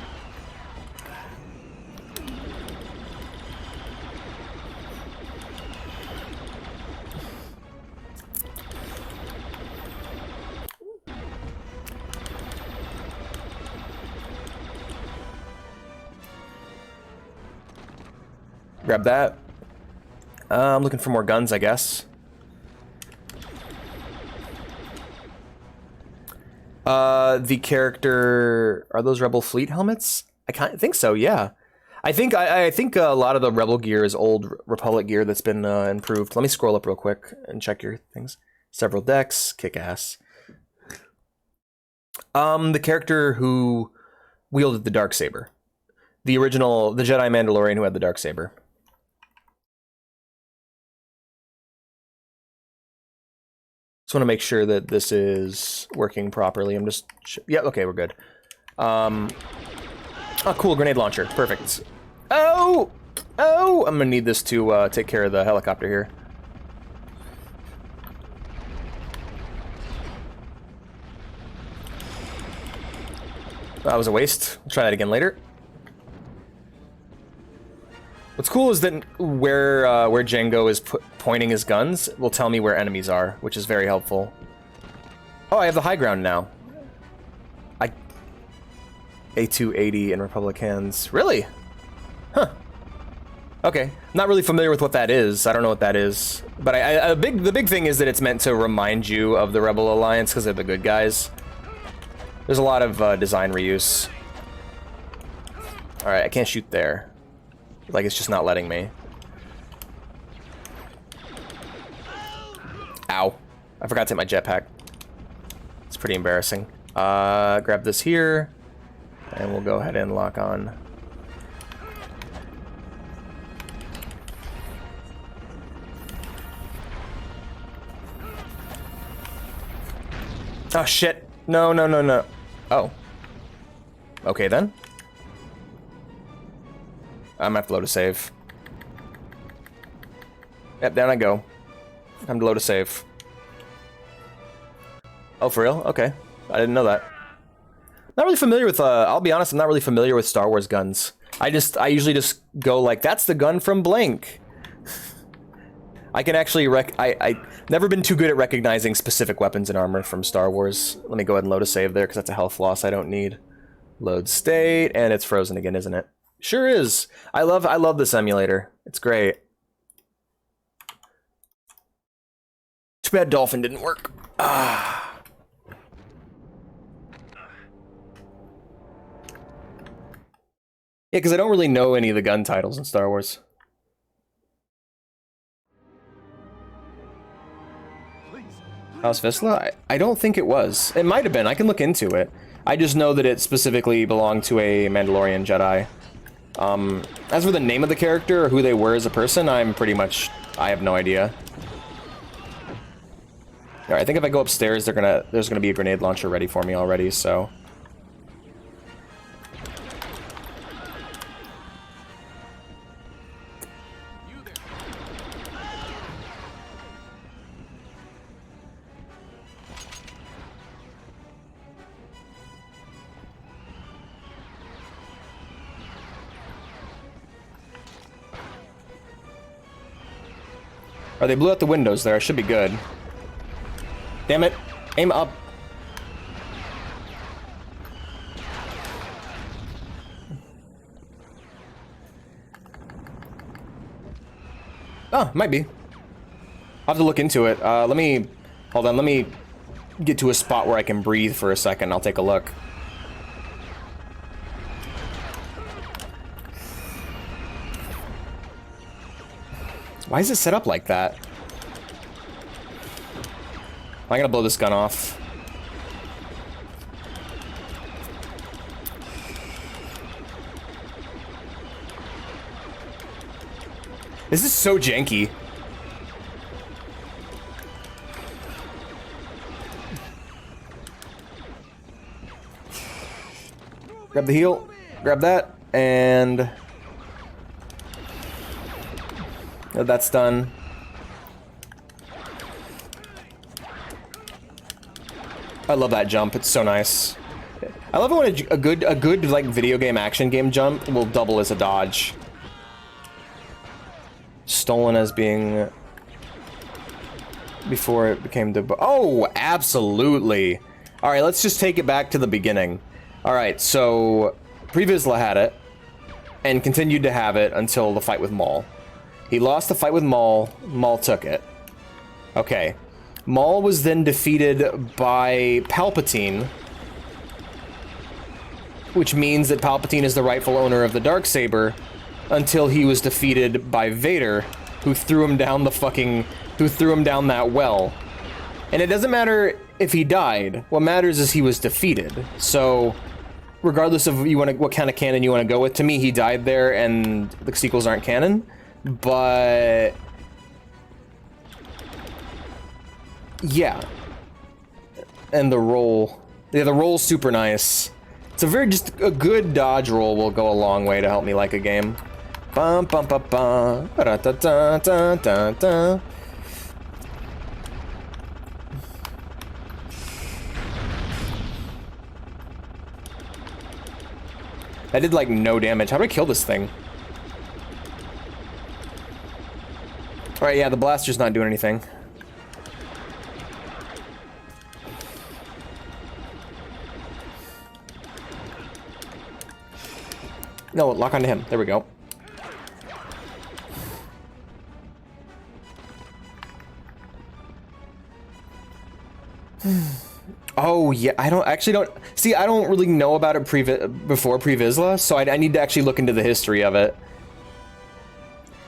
Grab that. I'm looking for more guns, I guess. The character... Are those Rebel Fleet helmets? I think so, yeah. I think a lot of the Rebel gear is old Republic gear that's been improved. Let me scroll up real quick and check your things. Several decks, kick ass. The character who wielded the Darksaber. The original, the Jedi Mandalorian who had the Darksaber. Just want to make sure that this is working properly. I'm just... Yeah, okay, we're good. Oh, cool, grenade launcher. Perfect. Oh! Oh! I'm gonna need this to take care of the helicopter here. That was a waste. I'll try that again later. What's cool is that where Jango is pointing his guns will tell me where enemies are, which is very helpful. Oh, I have the high ground now. A280 in Republic hands. Really? Huh. Okay. Not really familiar with what that is. I don't know what that is. But the big thing is that it's meant to remind you of the Rebel Alliance because they're the good guys. There's a lot of design reuse. Alright, I can't shoot there. Like, it's just not letting me. Ow. I forgot to take my jetpack. It's pretty embarrassing. Grab this here. And we'll go ahead and lock on. Oh, shit. No, no, no, no. Oh. Okay, then. I'm gonna have to load a save. Yep, down I go. Time to load a save. Oh, for real? Okay. I didn't know that. Not really familiar with, I'll be honest, I'm not really familiar with Star Wars guns. I usually just go like, that's the gun from blank. I can actually I never been too good at recognizing specific weapons and armor from Star Wars. Let me go ahead and load a save there, because that's a health loss I don't need. Load state, and it's frozen again, isn't it? Sure is. I love this emulator. It's great. Too bad Dolphin didn't work. Ah. Yeah, because I don't really know any of the gun titles in Star Wars. House Vizsla? I don't think it was. It might have been. I can look into it. I just know that it specifically belonged to a Mandalorian Jedi. As for the name of the character or who they were as a person, I have no idea. Alright, I think if I go upstairs, there's gonna be a grenade launcher ready for me already, so... Oh, they blew out the windows there. I should be good. Damn it. Aim up. Oh, might be. I'll have to look into it. Hold on, let me get to a spot where I can breathe for a second. I'll take a look. Why is it set up like that? I'm gonna blow this gun off. This is so janky. Grab the heal, grab that, and that's done. I love that jump. It's so nice. I love it when a good like video game action game jump will double as a dodge. Stolen as being before it became the oh, absolutely. All right, let's just take it back to the beginning. All right, so Pre-Vizsla had it and continued to have it until the fight with Maul. He lost the fight with Maul. Maul took it. Okay. Maul was then defeated by Palpatine, which means that Palpatine is the rightful owner of the Darksaber until he was defeated by Vader, who threw him down that well. And it doesn't matter if he died. What matters is he was defeated. So, regardless of what kind of canon you want to go with, to me he died there and the sequels aren't canon. But yeah. And the roll. Yeah, the roll's super nice. It's just a good dodge roll will go a long way to help me like a game. Bum bum bum bum. Da da da da da da. I did like no damage. How do I kill this thing? Alright, yeah, the blaster's not doing anything. No, lock onto him. There we go. Oh, yeah, I don't really know about it before Pre-Vizsla, so I need to actually look into the history of it.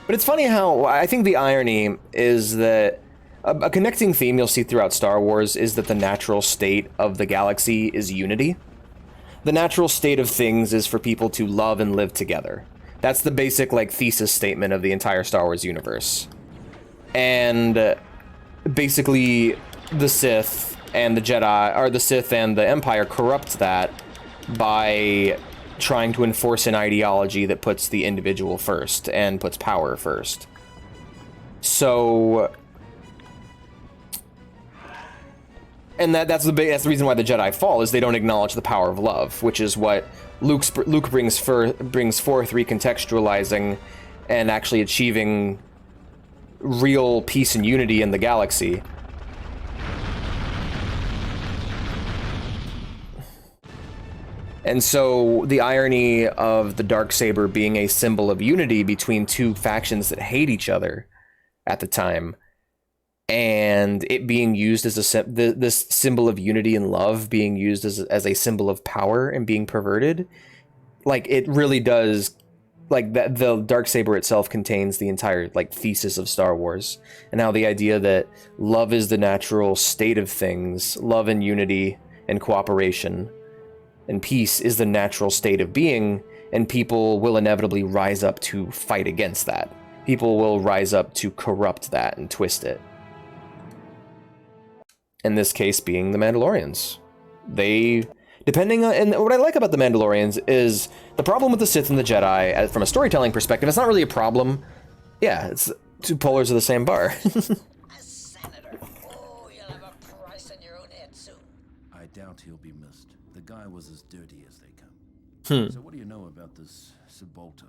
But it's funny how, I think the irony is that a connecting theme you'll see throughout Star Wars is that the natural state of the galaxy is unity. The natural state of things is for people to love and live together. That's the basic, like, thesis statement of the entire Star Wars universe. And basically, the Sith and the Jedi, or the Sith and the Empire corrupt that by trying to enforce an ideology that puts the individual first and puts power first. So, and that's the reason why the Jedi fall, is they don't acknowledge the power of love, which is what Luke brings forth, recontextualizing and actually achieving real peace and unity in the galaxy. And so the irony of the Darksaber being a symbol of unity between two factions that hate each other at the time, and it being used as this symbol of unity and love being used as a symbol of power and being perverted, like, it really does, like, that the Darksaber itself contains the entire, like, thesis of Star Wars, and how the idea that love is the natural state of things, love and unity and cooperation and peace is the natural state of being, and people will inevitably rise up to fight against that. People will rise up to corrupt that and twist it. In this case being the Mandalorians. They, depending on, and what I like about the Mandalorians is the problem with the Sith and the Jedi, from a storytelling perspective, it's not really a problem. Yeah, it's two polars of the same bar. A senator. Oh, you'll have a price on your own head soon. I doubt he'll be missed. The guy was as dirty as they come. So what do you know about this Sebulto?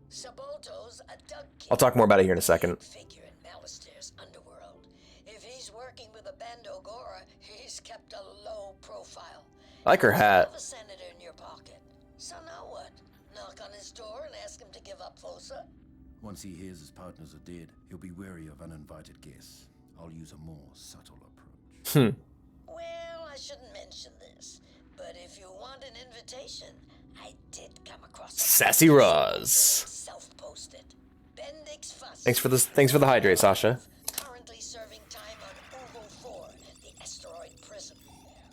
Sebulto's a dug kid. I'll talk more about it here in a second. Figure in Malastyr's underworld. If he's working with a Bando Gora, he's kept a low profile. I like her hat. You have a senator in your pocket. So now what? Knock on his door and ask him to give up Fosa? Once he hears his partners are dead, he'll be wary of uninvited guests. I'll use a more subtle approach. Well, I shouldn't mention this, but if you want an invitation, I did come across a Sassy Roz. self-posted. Thanks for the hydrate, Sasha. Currently serving time on Uvo 4, the asteroid prison.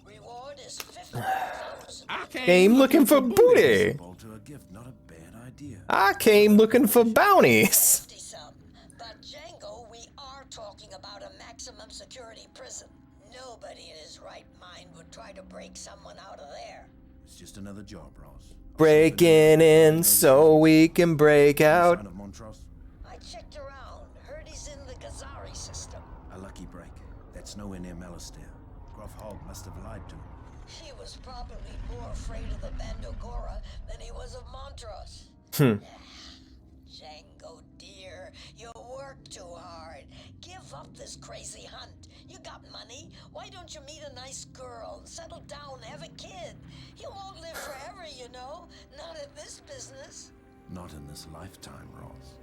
Reward is 50,000. Came looking for booty. Bolter, a gift, not a bad idea. I came looking for bounties. 50-some. But Django, we are talking about a maximum security prison. Nobody in his right mind would try to break someone out of there. It's just another job, Ross. Breaking in so we can break out. Sign of Montrose? I checked around. Heard he's in the Gazari system. A lucky break. That's nowhere near Malistaire. Gruff Hog must have lied to him. He was probably more afraid of the Bandogora than he was of Montrose. Django, dear, you work too hard. Give up this crazy hunt. You got money. Why don't you meet a nice girl, settle down, have a kid? You won't live forever, you know. Not in this business. Not in this lifetime, Ross.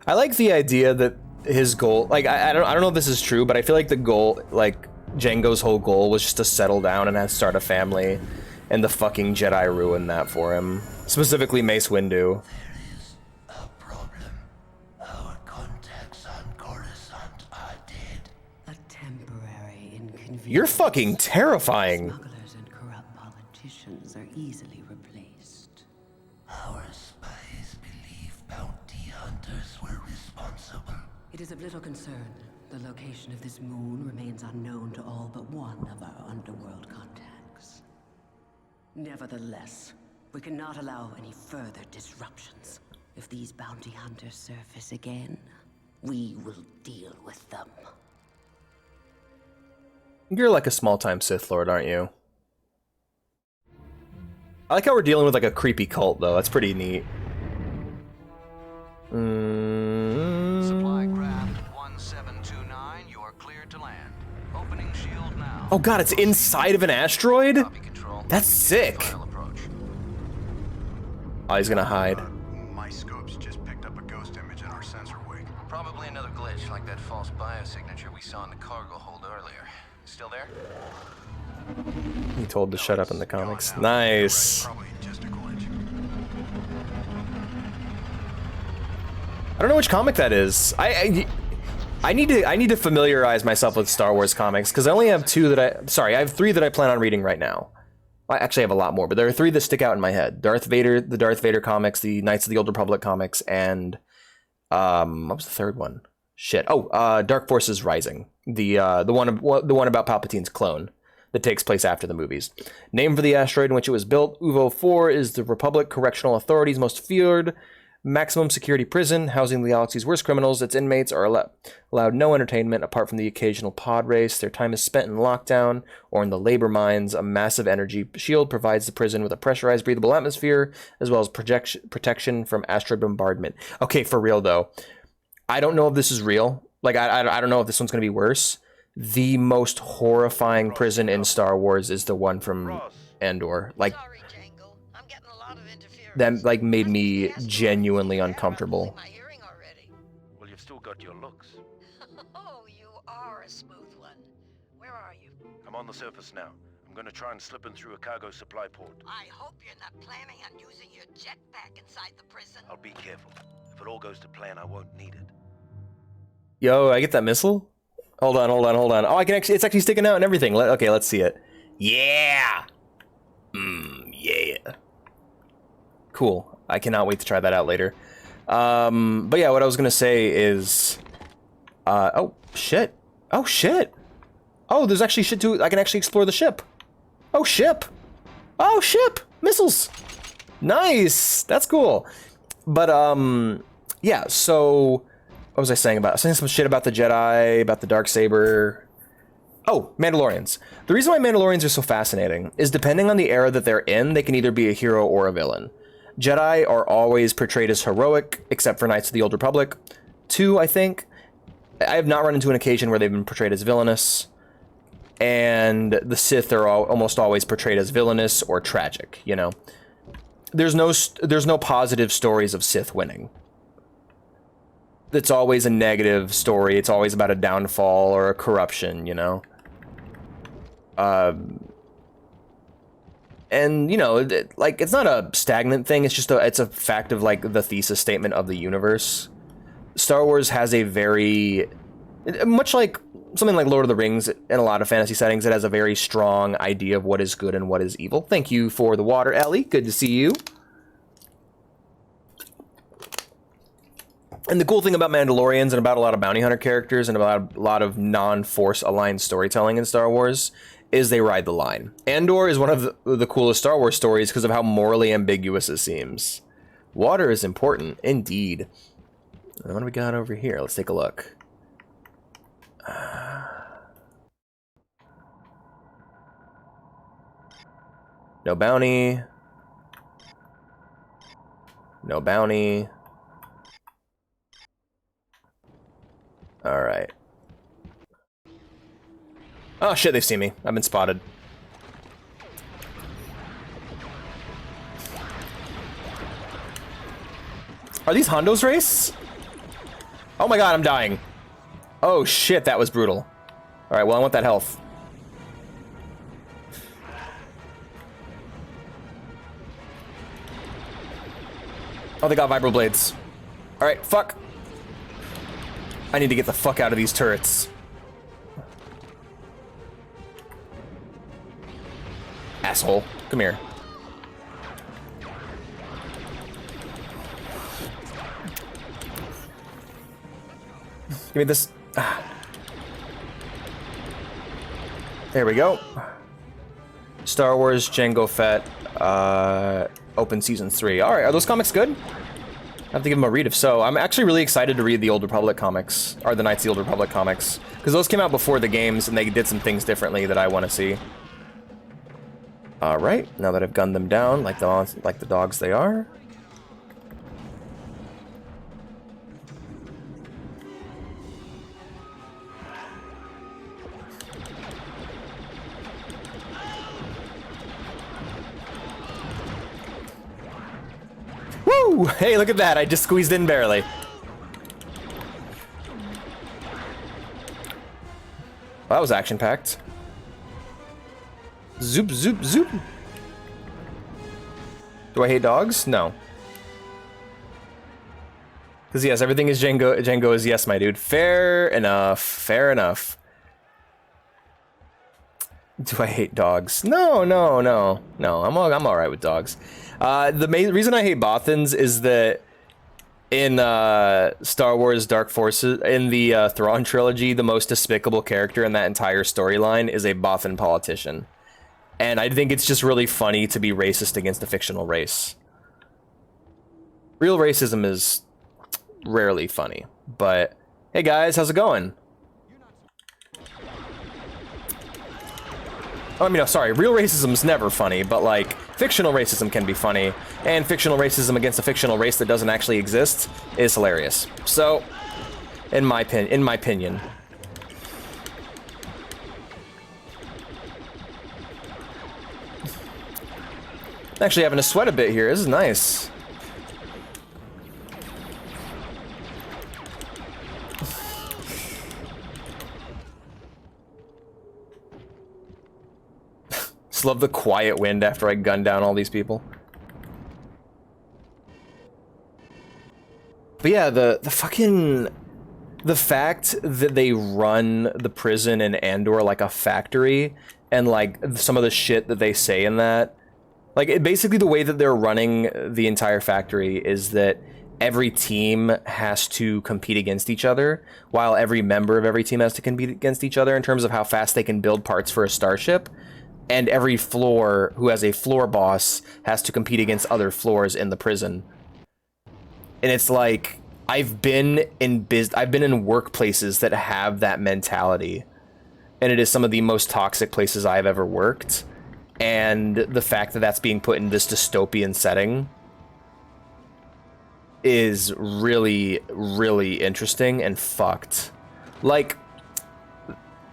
I like the idea that his goal, like I don't know if this is true, but I feel like the goal, like Django's whole goal was just to settle down and start a family, and the fucking Jedi ruined that for him. Specifically Mace Windu. A problem. Our contacts on Coruscant are dead. A temporary inconvenience. You're fucking terrifying. Smugglers and corrupt politicians are easily replaced. Our spies believe bounty hunters were responsible. It is of little concern. The location of this moon remains unknown to all but one of our underworld contacts. Nevertheless, we cannot allow any further disruptions. If these bounty hunters surface again, we will deal with them. You're like a small-time Sith Lord, aren't you? I like how we're dealing with like a creepy cult, though. That's pretty neat. Supply craft 1729, you are cleared to land. Opening shield now. Oh god, it's inside of an asteroid? Copy control. That's sick. Final approach. Oh, he's gonna hide. My scopes just picked up a ghost image in our sensor wing. Probably another glitch like that false biosignature we saw in the cargo hold earlier. Still there? He told to shut up in the comics. Gone now. Nice. Probably just a glitch. I don't know which comic that is. I need to familiarize myself with Star Wars comics because I only have I have 3 that I plan on reading right now. I actually have a lot more, but there are 3 that stick out in my head: the Darth Vader comics, the Knights of the Old Republic comics, and what was the third one? Shit. Oh, Dark Forces Rising, the one about Palpatine's clone that takes place after the movies. Name for the asteroid in which it was built: Uvo 4 is the Republic Correctional Authority's most feared maximum security prison, housing the galaxy's worst criminals. Its inmates are allowed no entertainment apart from the occasional pod race. Their time is spent in lockdown or in the labor mines. A massive energy shield provides the prison with a pressurized, breathable atmosphere, as well as protection from asteroid bombardment. Okay, for real though, I don't know if this is real. Like, I don't know if this one's going to be worse. The most horrifying prison in Star Wars is the one from Andor. Like, Sorry, Django. I'm getting a lot of interference. that like made me genuinely uncomfortable. My hearing already. Well, you've still got your looks. Oh, you are a smooth one. Where are you? I'm on the surface now. I'm gonna try and slip in through a cargo supply port. I hope you're not planning on using your jetpack inside the prison. I'll be careful. If it all goes to plan, I won't need it. Yo, I get that missile? Hold on. Oh, I can actually, it's actually sticking out and everything. Okay, let's see it. Yeah! Yeah. Cool. I cannot wait to try that out later. But yeah, what I was gonna say is, oh, shit. Oh, shit. Oh, there's actually shit to, I can actually explore the ship. Oh, ship. Oh, ship. Missiles. Nice. That's cool. But, yeah, so what was I saying about? I was saying some shit about the Jedi, about the Darksaber. Oh, Mandalorians. The reason why Mandalorians are so fascinating is depending on the era that they're in, they can either be a hero or a villain. Jedi are always portrayed as heroic, except for Knights of the Old Republic 2, I think. I have not run into an occasion where they've been portrayed as villainous. And the Sith are almost always portrayed as villainous or tragic, you know? There's no positive stories of Sith winning. It's always a negative story. It's always about a downfall or a corruption, you know? And, you know, like, it's not a stagnant thing. It's just it's a fact of, like, the thesis statement of the universe. Star Wars has a very, much like something like Lord of the Rings in a lot of fantasy settings, it has a very strong idea of what is good and what is evil. Thank you for the water, Ellie. Good to see you. And the cool thing about Mandalorians and about a lot of bounty hunter characters and about a lot of non-Force aligned storytelling in Star Wars is they ride the line. Andor is one of the coolest Star Wars stories because of how morally ambiguous it seems. Water is important, indeed. What do we got over here? Let's take a look. No bounty. No bounty. All right. Oh shit, they've seen me. I've been spotted. Are these Hondo's race? Oh my god, I'm dying. Oh shit, that was brutal. Alright, well, I want that health. Oh, they got vibroblades. Alright, fuck. I need to get the fuck out of these turrets. Asshole. Come here. Give me this. There we go. Star Wars Jango Fett open season 3. Alright, are those comics good? I have to give them a read if so. I'm actually really excited to read the Old Republic comics, or the Knights of the Old Republic comics, because those came out before the games and they did some things differently that I want to see. Alright, now that I've gunned them down like the dogs they are. Woo! Hey, look at that. I just squeezed in barely. Well, that was action-packed. Zoop, zoop, zoop. Do I hate dogs? No. Because, yes, everything is Jango. Jango is yes, my dude. Fair enough. Fair enough. Do I hate dogs? No, no, no. No, I'm all right with dogs. The main reason I hate Bothans is that in Star Wars Dark Forces, in the Thrawn trilogy, the most despicable character in that entire storyline is a Bothan politician. And I think it's just really funny to be racist against a fictional race. Real racism is rarely funny, but hey guys, how's it going? Oh, I mean, no, sorry, real racism's never funny, but like, fictional racism can be funny, and fictional racism against a fictional race that doesn't actually exist is hilarious. So, in my opinion. Actually having to sweat a bit here, this is nice. Just love the quiet wind after I gun down all these people. But yeah, the fact that they run the prison in Andor like a factory, and like some of the shit that they say in that, like basically the way that they're running the entire factory is that every team has to compete against each other, while every member of every team has to compete against each other in terms of how fast they can build parts for a starship. And every floor who has a floor boss has to compete against other floors in the prison. And it's like, I've been in workplaces that have that mentality. And it is some of the most toxic places I've ever worked. And the fact that that's being put in this dystopian setting is really, really interesting and fucked. Like,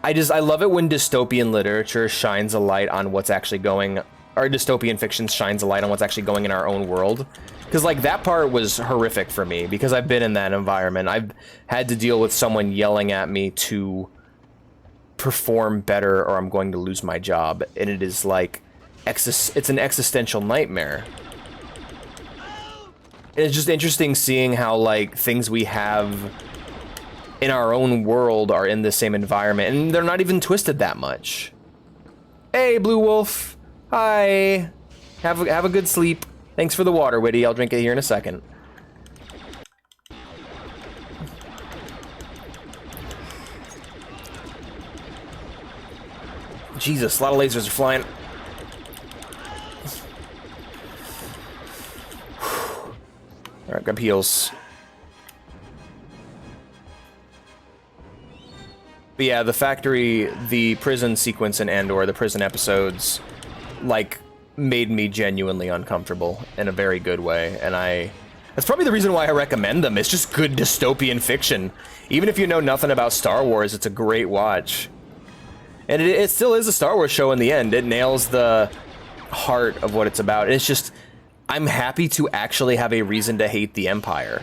I love it when dystopian literature shines a light on what's actually going, or dystopian fiction shines a light on what's actually going in our own world. Because, like, that part was horrific for me, because I've been in that environment. I've had to deal with someone yelling at me to perform better or I'm going to lose my job. And it is like, it's an existential nightmare. And it's just interesting seeing how like things we have in our own world are in the same environment, and they're not even twisted that much. Hey, Blue Wolf. Hi. Have a good sleep. Thanks for the water, Witty. I'll drink it here in a second. Jesus, a lot of lasers are flying. Alright, grab heals. But yeah, the factory, the prison sequence in Andor, the prison episodes, like, made me genuinely uncomfortable in a very good way. And that's probably the reason why I recommend them. It's just good dystopian fiction. Even if you know nothing about Star Wars, it's a great watch. And it still is a Star Wars show in the end. It nails the heart of what it's about. It's just, I'm happy to actually have a reason to hate the Empire.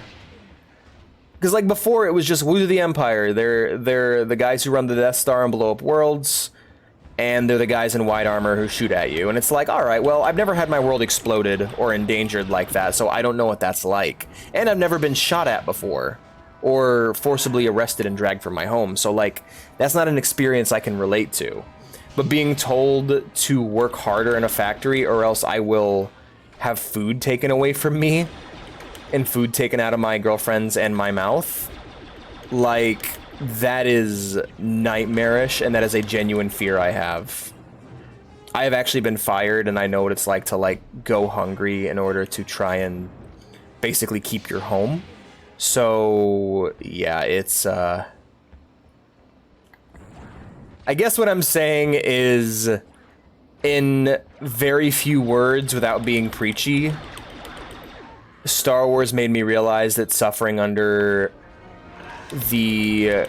Because like before, it was just woo the Empire. They're the guys who run the Death Star and blow up worlds, and they're the guys in white armor who shoot at you. And it's like, all right, well, I've never had my world exploded or endangered like that, so I don't know what that's like. And I've never been shot at before, or forcibly arrested and dragged from my home. So like, that's not an experience I can relate to. But being told to work harder in a factory, or else I will have food taken away from me, and food taken out of my girlfriend's and my mouth, like, that is nightmarish, and that is a genuine fear I have. I have actually been fired, and I know what it's like to, like, go hungry in order to try and basically keep your home. So, yeah, it's, I guess what I'm saying is, in very few words, without being preachy, Star Wars made me realize that suffering under the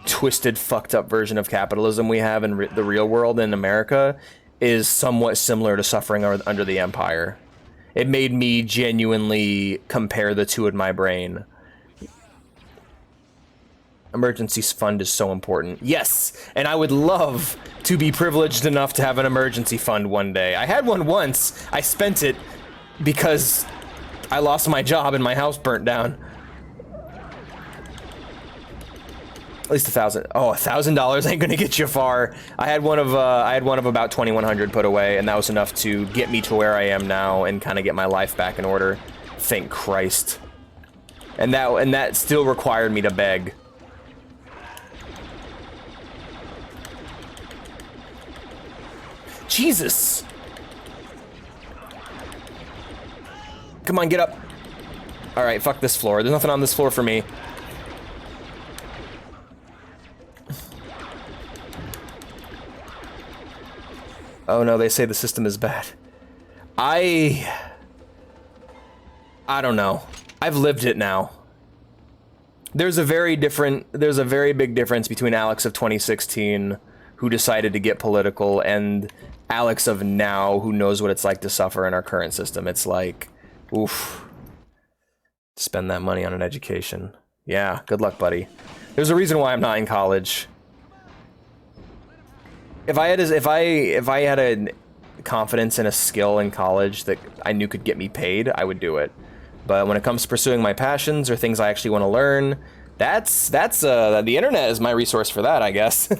twisted, fucked up version of capitalism we have in the real world in America is somewhat similar to suffering under the Empire. It made me genuinely compare the two in my brain. Emergency fund is so important. Yes, and I would love to be privileged enough to have an emergency fund one day. I had one once. I spent it because I lost my job and my house burnt down. At least $1,000. Oh, $1,000 ain't gonna get you far. I had one of about 2,100 put away, and that was enough to get me to where I am now and kind of get my life back in order. Thank Christ. And that still required me to beg. Jesus. Come on, get up. All right, fuck this floor. There's nothing on this floor for me. Oh no, they say the system is bad. I don't know. I've lived it now. There's a very big difference between Alex of 2016, who decided to get political, and Alex of now, who knows what it's like to suffer in our current system. It's like, oof. Spend that money on an education. Yeah, good luck, buddy. There's a reason why I'm not in college. If I had a confidence in a skill in college that I knew could get me paid, I would do it. But when it comes to pursuing my passions or things I actually want to learn, that's the internet is my resource for that, I guess.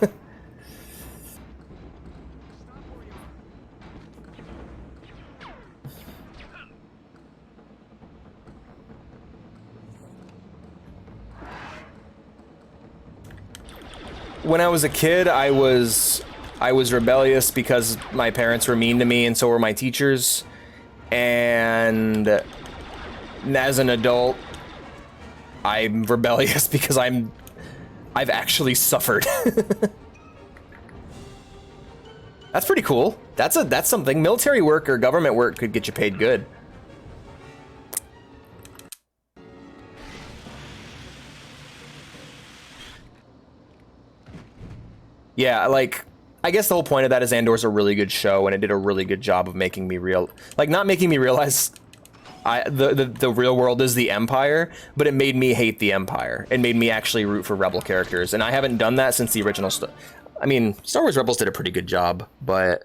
When I was a kid, I was rebellious because my parents were mean to me, and so were my teachers. And as an adult, I'm rebellious because I've actually suffered. That's pretty cool. That's something. Military work or government work could get you paid good. Yeah, like, I guess the whole point of that is Andor's a really good show, and it did a really good job of making me not making me realize the real world is the Empire, but it made me hate the Empire. It made me actually root for Rebel characters, and I haven't done that since the original I mean, Star Wars Rebels did a pretty good job, but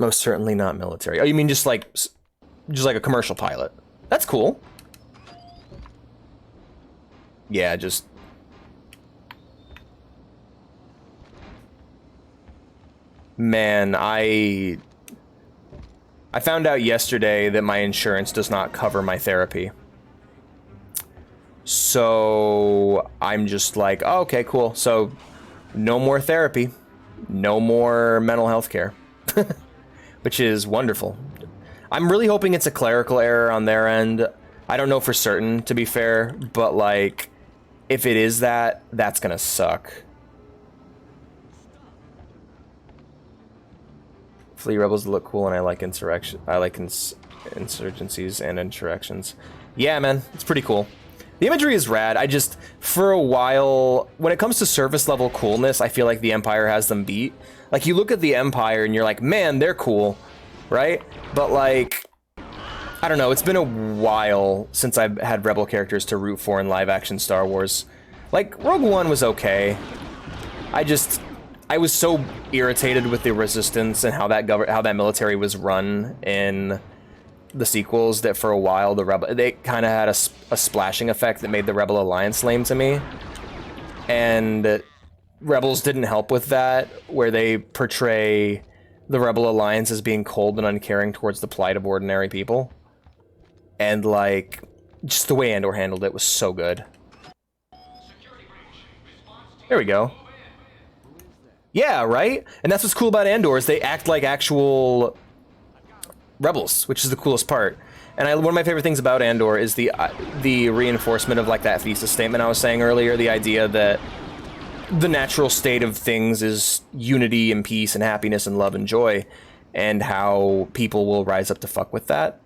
Most certainly not military. Oh, you mean just like a commercial pilot? That's cool. Yeah, just... Man, I found out yesterday that my insurance does not cover my therapy. So I'm just like, oh, okay, cool. So no more therapy, no more mental health care, which is wonderful. I'm really hoping it's a clerical error on their end. I don't know for certain, to be fair, but like, if it is that, that's gonna suck. Fleet rebels look cool, and I like insurrection. I like insurgencies and insurrections. Yeah, man, it's pretty cool. The imagery is rad. I just, for a while, when it comes to surface level coolness, I feel like the Empire has them beat. Like, you look at the Empire and you're like, man, they're cool, right? But like, I don't know, it's been a while since I've had Rebel characters to root for in live-action Star Wars. Like, Rogue One was okay. I was so irritated with the Resistance and how that military was run in the sequels that for a while they kind of had a splashing effect that made the Rebel Alliance lame to me. And Rebels didn't help with that, where they portray the Rebel Alliance as being cold and uncaring towards the plight of ordinary people. And like, just the way Andor handled it was so good. There we go. Yeah, right? And that's what's cool about Andor, is they act like actual rebels, which is the coolest part. And one of my favorite things about Andor is the reinforcement of like that thesis statement I was saying earlier, the idea that the natural state of things is unity and peace and happiness and love and joy, and how people will rise up to fuck with that.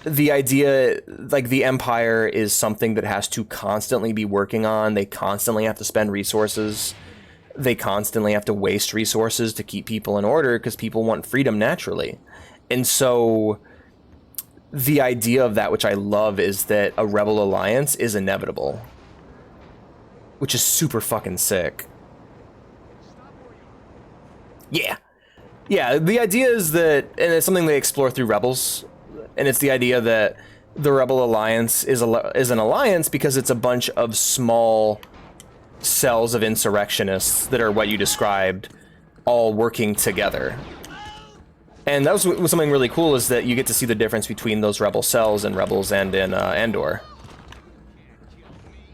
The idea, like, the Empire is something that has to constantly be working on. They constantly have to spend resources. They constantly have to waste resources to keep people in order because people want freedom naturally. And so the idea of that, which I love, is that a Rebel Alliance is inevitable, which is super fucking sick. Yeah. Yeah, the idea is that, and it's something they explore through Rebels, and it's the idea that the Rebel Alliance is an alliance because it's a bunch of small cells of insurrectionists that are what you described, all working together. And that was something really cool, is that you get to see the difference between those rebel cells and Rebels and in Andor.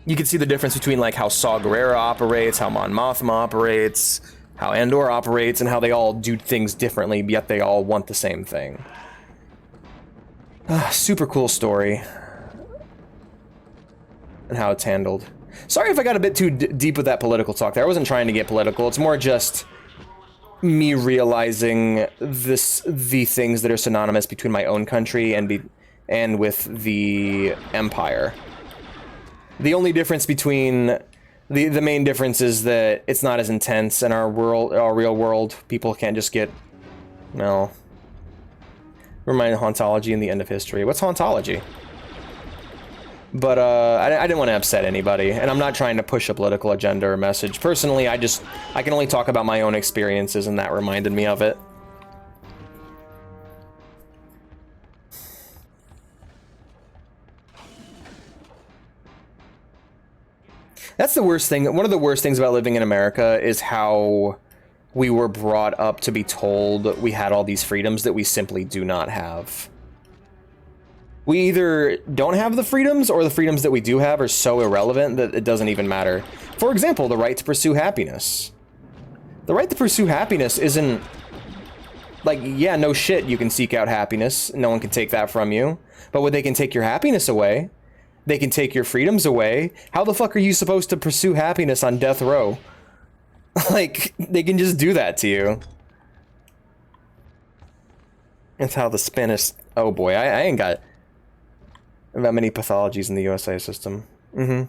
You can see the difference between like how Saw Gerrera operates, how Mon Mothma operates, how Andor operates, and how they all do things differently, yet they all want the same thing. Super cool story. And how it's handled. Sorry if I got a bit too deep with that political talk there. I wasn't trying to get political. It's more just me realizing the things that are synonymous between my own country and with the Empire. The only difference between the main difference is that it's not as intense in our real world. People can't just get, well, remind Hauntology and the end of history. What's Hauntology? But I didn't want to upset anybody, and I'm not trying to push a political agenda or message. Personally, I can only talk about my own experiences, and that reminded me of it. That's the worst thing. One of the worst things about living in America is how we were brought up to be told we had all these freedoms that we simply do not have. We either don't have the freedoms, or the freedoms that we do have are so irrelevant that it doesn't even matter. For example, the right to pursue happiness. The right to pursue happiness isn't... Like, yeah, no shit, you can seek out happiness. No one can take that from you. But when they can take your happiness away, they can take your freedoms away. How the fuck are you supposed to pursue happiness on death row? Like, they can just do that to you. That's how the Spanish... Oh boy, I ain't got that many pathologies in the USA system. Like,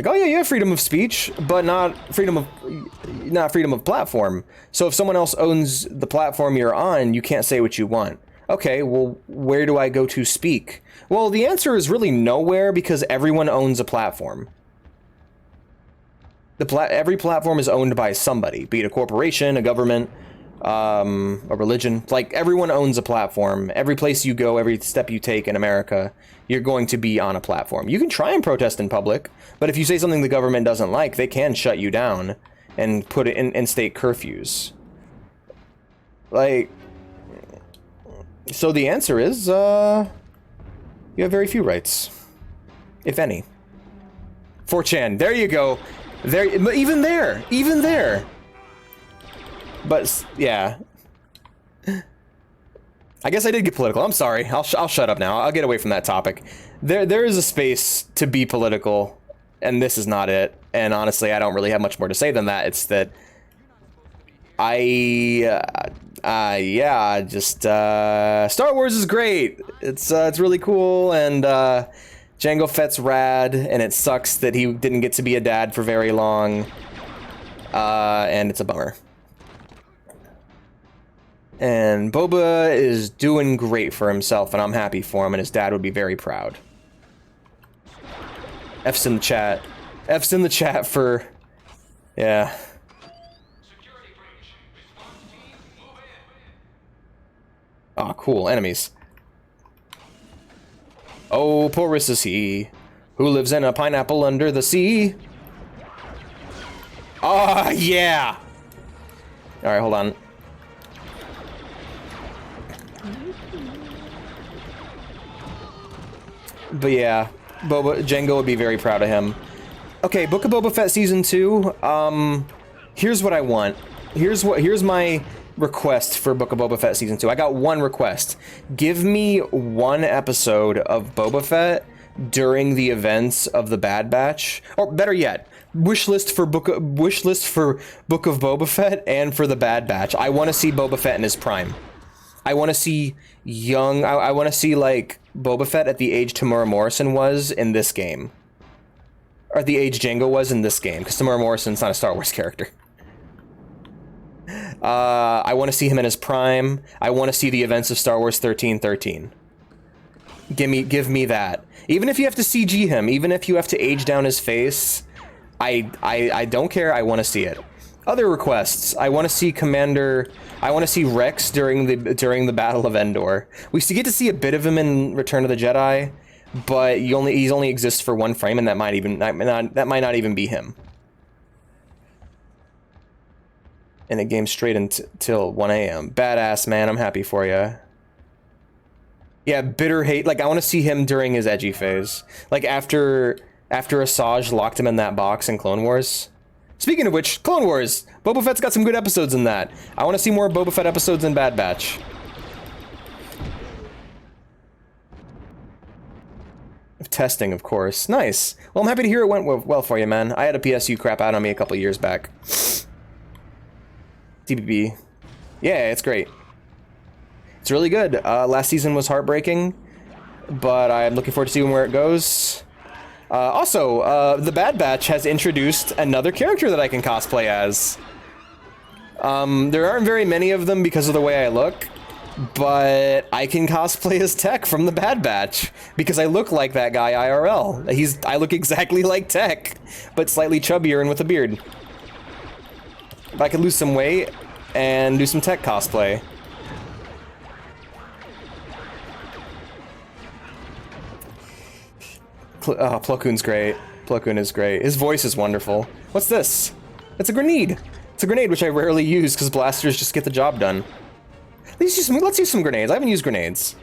oh yeah, you have freedom of speech, but not freedom of platform. So if someone else owns the platform you're on, you can't say what you want. Okay, well, where do I go to speak? Well, the answer is really nowhere, because everyone owns a platform. Every platform is owned by somebody, be it a corporation, a government, a religion. Like, everyone owns a platform. Every place you go, every step you take in America, you're going to be on a platform. You can try and protest in public, but if you say something the government doesn't like, they can shut you down and put it in state curfews. Like, so the answer is, you have very few rights, if any. 4chan, there you go. There, but even there. But yeah, I guess I did get political. I'm sorry. I'll shut up now. I'll get away from that topic. There is a space to be political, and this is not it. And honestly, I don't really have much more to say than that. It's that Star Wars is great. It's really cool, and Jango Fett's rad, and it sucks that he didn't get to be a dad for very long. And it's a bummer. And Boba is doing great for himself, and I'm happy for him, and his dad would be very proud. F's in the chat. F's in the chat for... Yeah. Oh, cool. Enemies. Oh, porous is he, who lives in a pineapple under the sea. Oh, yeah! Alright, hold on. But yeah, Jango would be very proud of him. Okay, Book of Boba Fett Season 2, here's what I want. Here's my request for Book of Boba Fett Season 2. I got one request. Give me one episode of Boba Fett during the events of the Bad Batch. Or better yet, wish list for Book of Boba Fett and for the Bad Batch. I want to see Boba Fett in his prime. I want to see young... I want to see, like, Boba Fett at the age Tamura Morrison was in this game. Or the age Jango was in this game, because Tamura Morrison's not a Star Wars character. I want to see him in his prime. I want to see the events of Star Wars 1313. Give me that. Even if you have to CG him, even if you have to age down his face, I don't care. I want to see it. Other requests. I want to see Rex during the Battle of Endor. We get to see a bit of him in Return of the Jedi, but he only exists for one frame, and that might not even be him. And it game straight until 1 a.m. Badass, man. I'm happy for you. Yeah, bitter hate. Like, I want to see him during his edgy phase. Like, after Asajj locked him in that box in Clone Wars. Speaking of which, Clone Wars. Boba Fett's got some good episodes in that. I want to see more Boba Fett episodes in Bad Batch. Testing, of course. Nice. Well, I'm happy to hear it went well for you, man. I had a PSU crap out on me a couple years back. TPP. Yeah, it's great. It's really good. Last season was heartbreaking, but I'm looking forward to seeing where it goes. Also, the Bad Batch has introduced another character that I can cosplay as. There aren't very many of them because of the way I look, but I can cosplay as Tech from the Bad Batch because I look like that guy IRL. I look exactly like Tech, but slightly chubbier and with a beard. If I could lose some weight and do some Tech cosplay. Plo Koon's great. Plo Koon is great. His voice is wonderful. What's this? It's a grenade. It's a grenade which I rarely use because blasters just get the job done. Let's use some grenades. I haven't used grenades.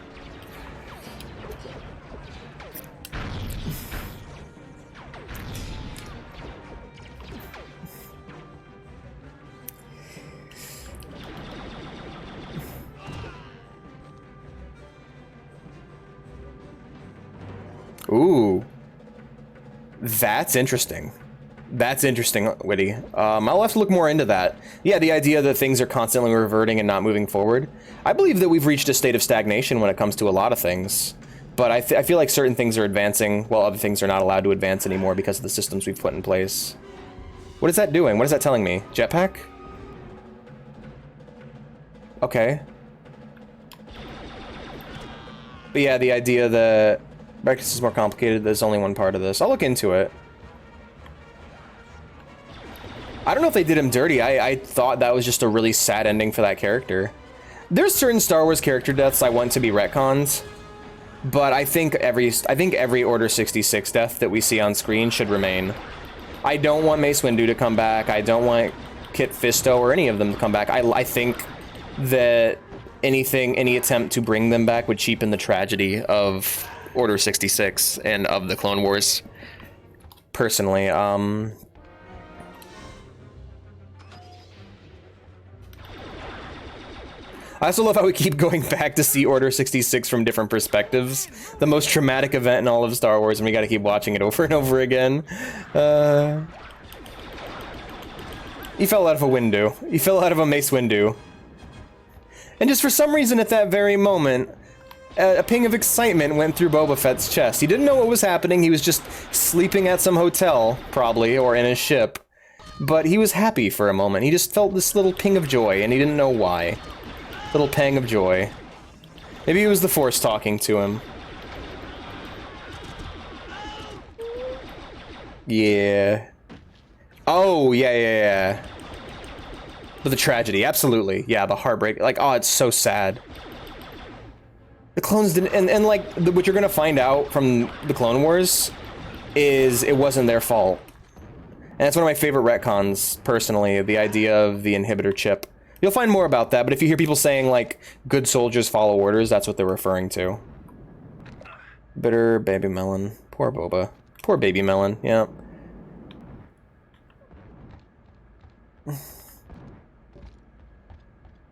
Ooh. That's interesting. That's interesting, Witty. I'll have to look more into that. Yeah, the idea that things are constantly reverting and not moving forward. I believe that we've reached a state of stagnation when it comes to a lot of things. But I feel like certain things are advancing while other things are not allowed to advance anymore because of the systems we've put in place. What is that doing? What is that telling me? Jetpack? Okay. But yeah, the idea that practice is more complicated, there's only one part of this. I'll look into it. I don't know if they did him dirty. I thought that was just a really sad ending for that character. There's certain Star Wars character deaths I want to be retcons, but I think every Order 66 death that we see on screen should remain. I don't want Mace Windu to come back. I don't want Kit Fisto or any of them to come back. I think that any attempt to bring them back would cheapen the tragedy of Order 66 and of the Clone Wars. Personally, I also love how we keep going back to see Order 66 from different perspectives. The most traumatic event in all of Star Wars, and we gotta keep watching it over and over again. He fell out of a window. He fell out of a Mace Windu. And just for some reason at that very moment, a ping of excitement went through Boba Fett's chest. He didn't know what was happening. He was just sleeping at some hotel, probably, or in his ship. But he was happy for a moment. He just felt this little ping of joy, and he didn't know why. Little pang of joy. Maybe it was the Force talking to him. Yeah. Oh, yeah. But the tragedy, absolutely. Yeah, the heartbreak. Like, oh, it's so sad. The clones didn't... And like, what you're gonna find out from the Clone Wars is it wasn't their fault. And that's one of my favorite retcons, personally, the idea of the inhibitor chip. You'll find more about that, but if you hear people saying, like, good soldiers follow orders, that's what they're referring to. Bitter baby melon. Poor Boba. Poor baby melon, yeah.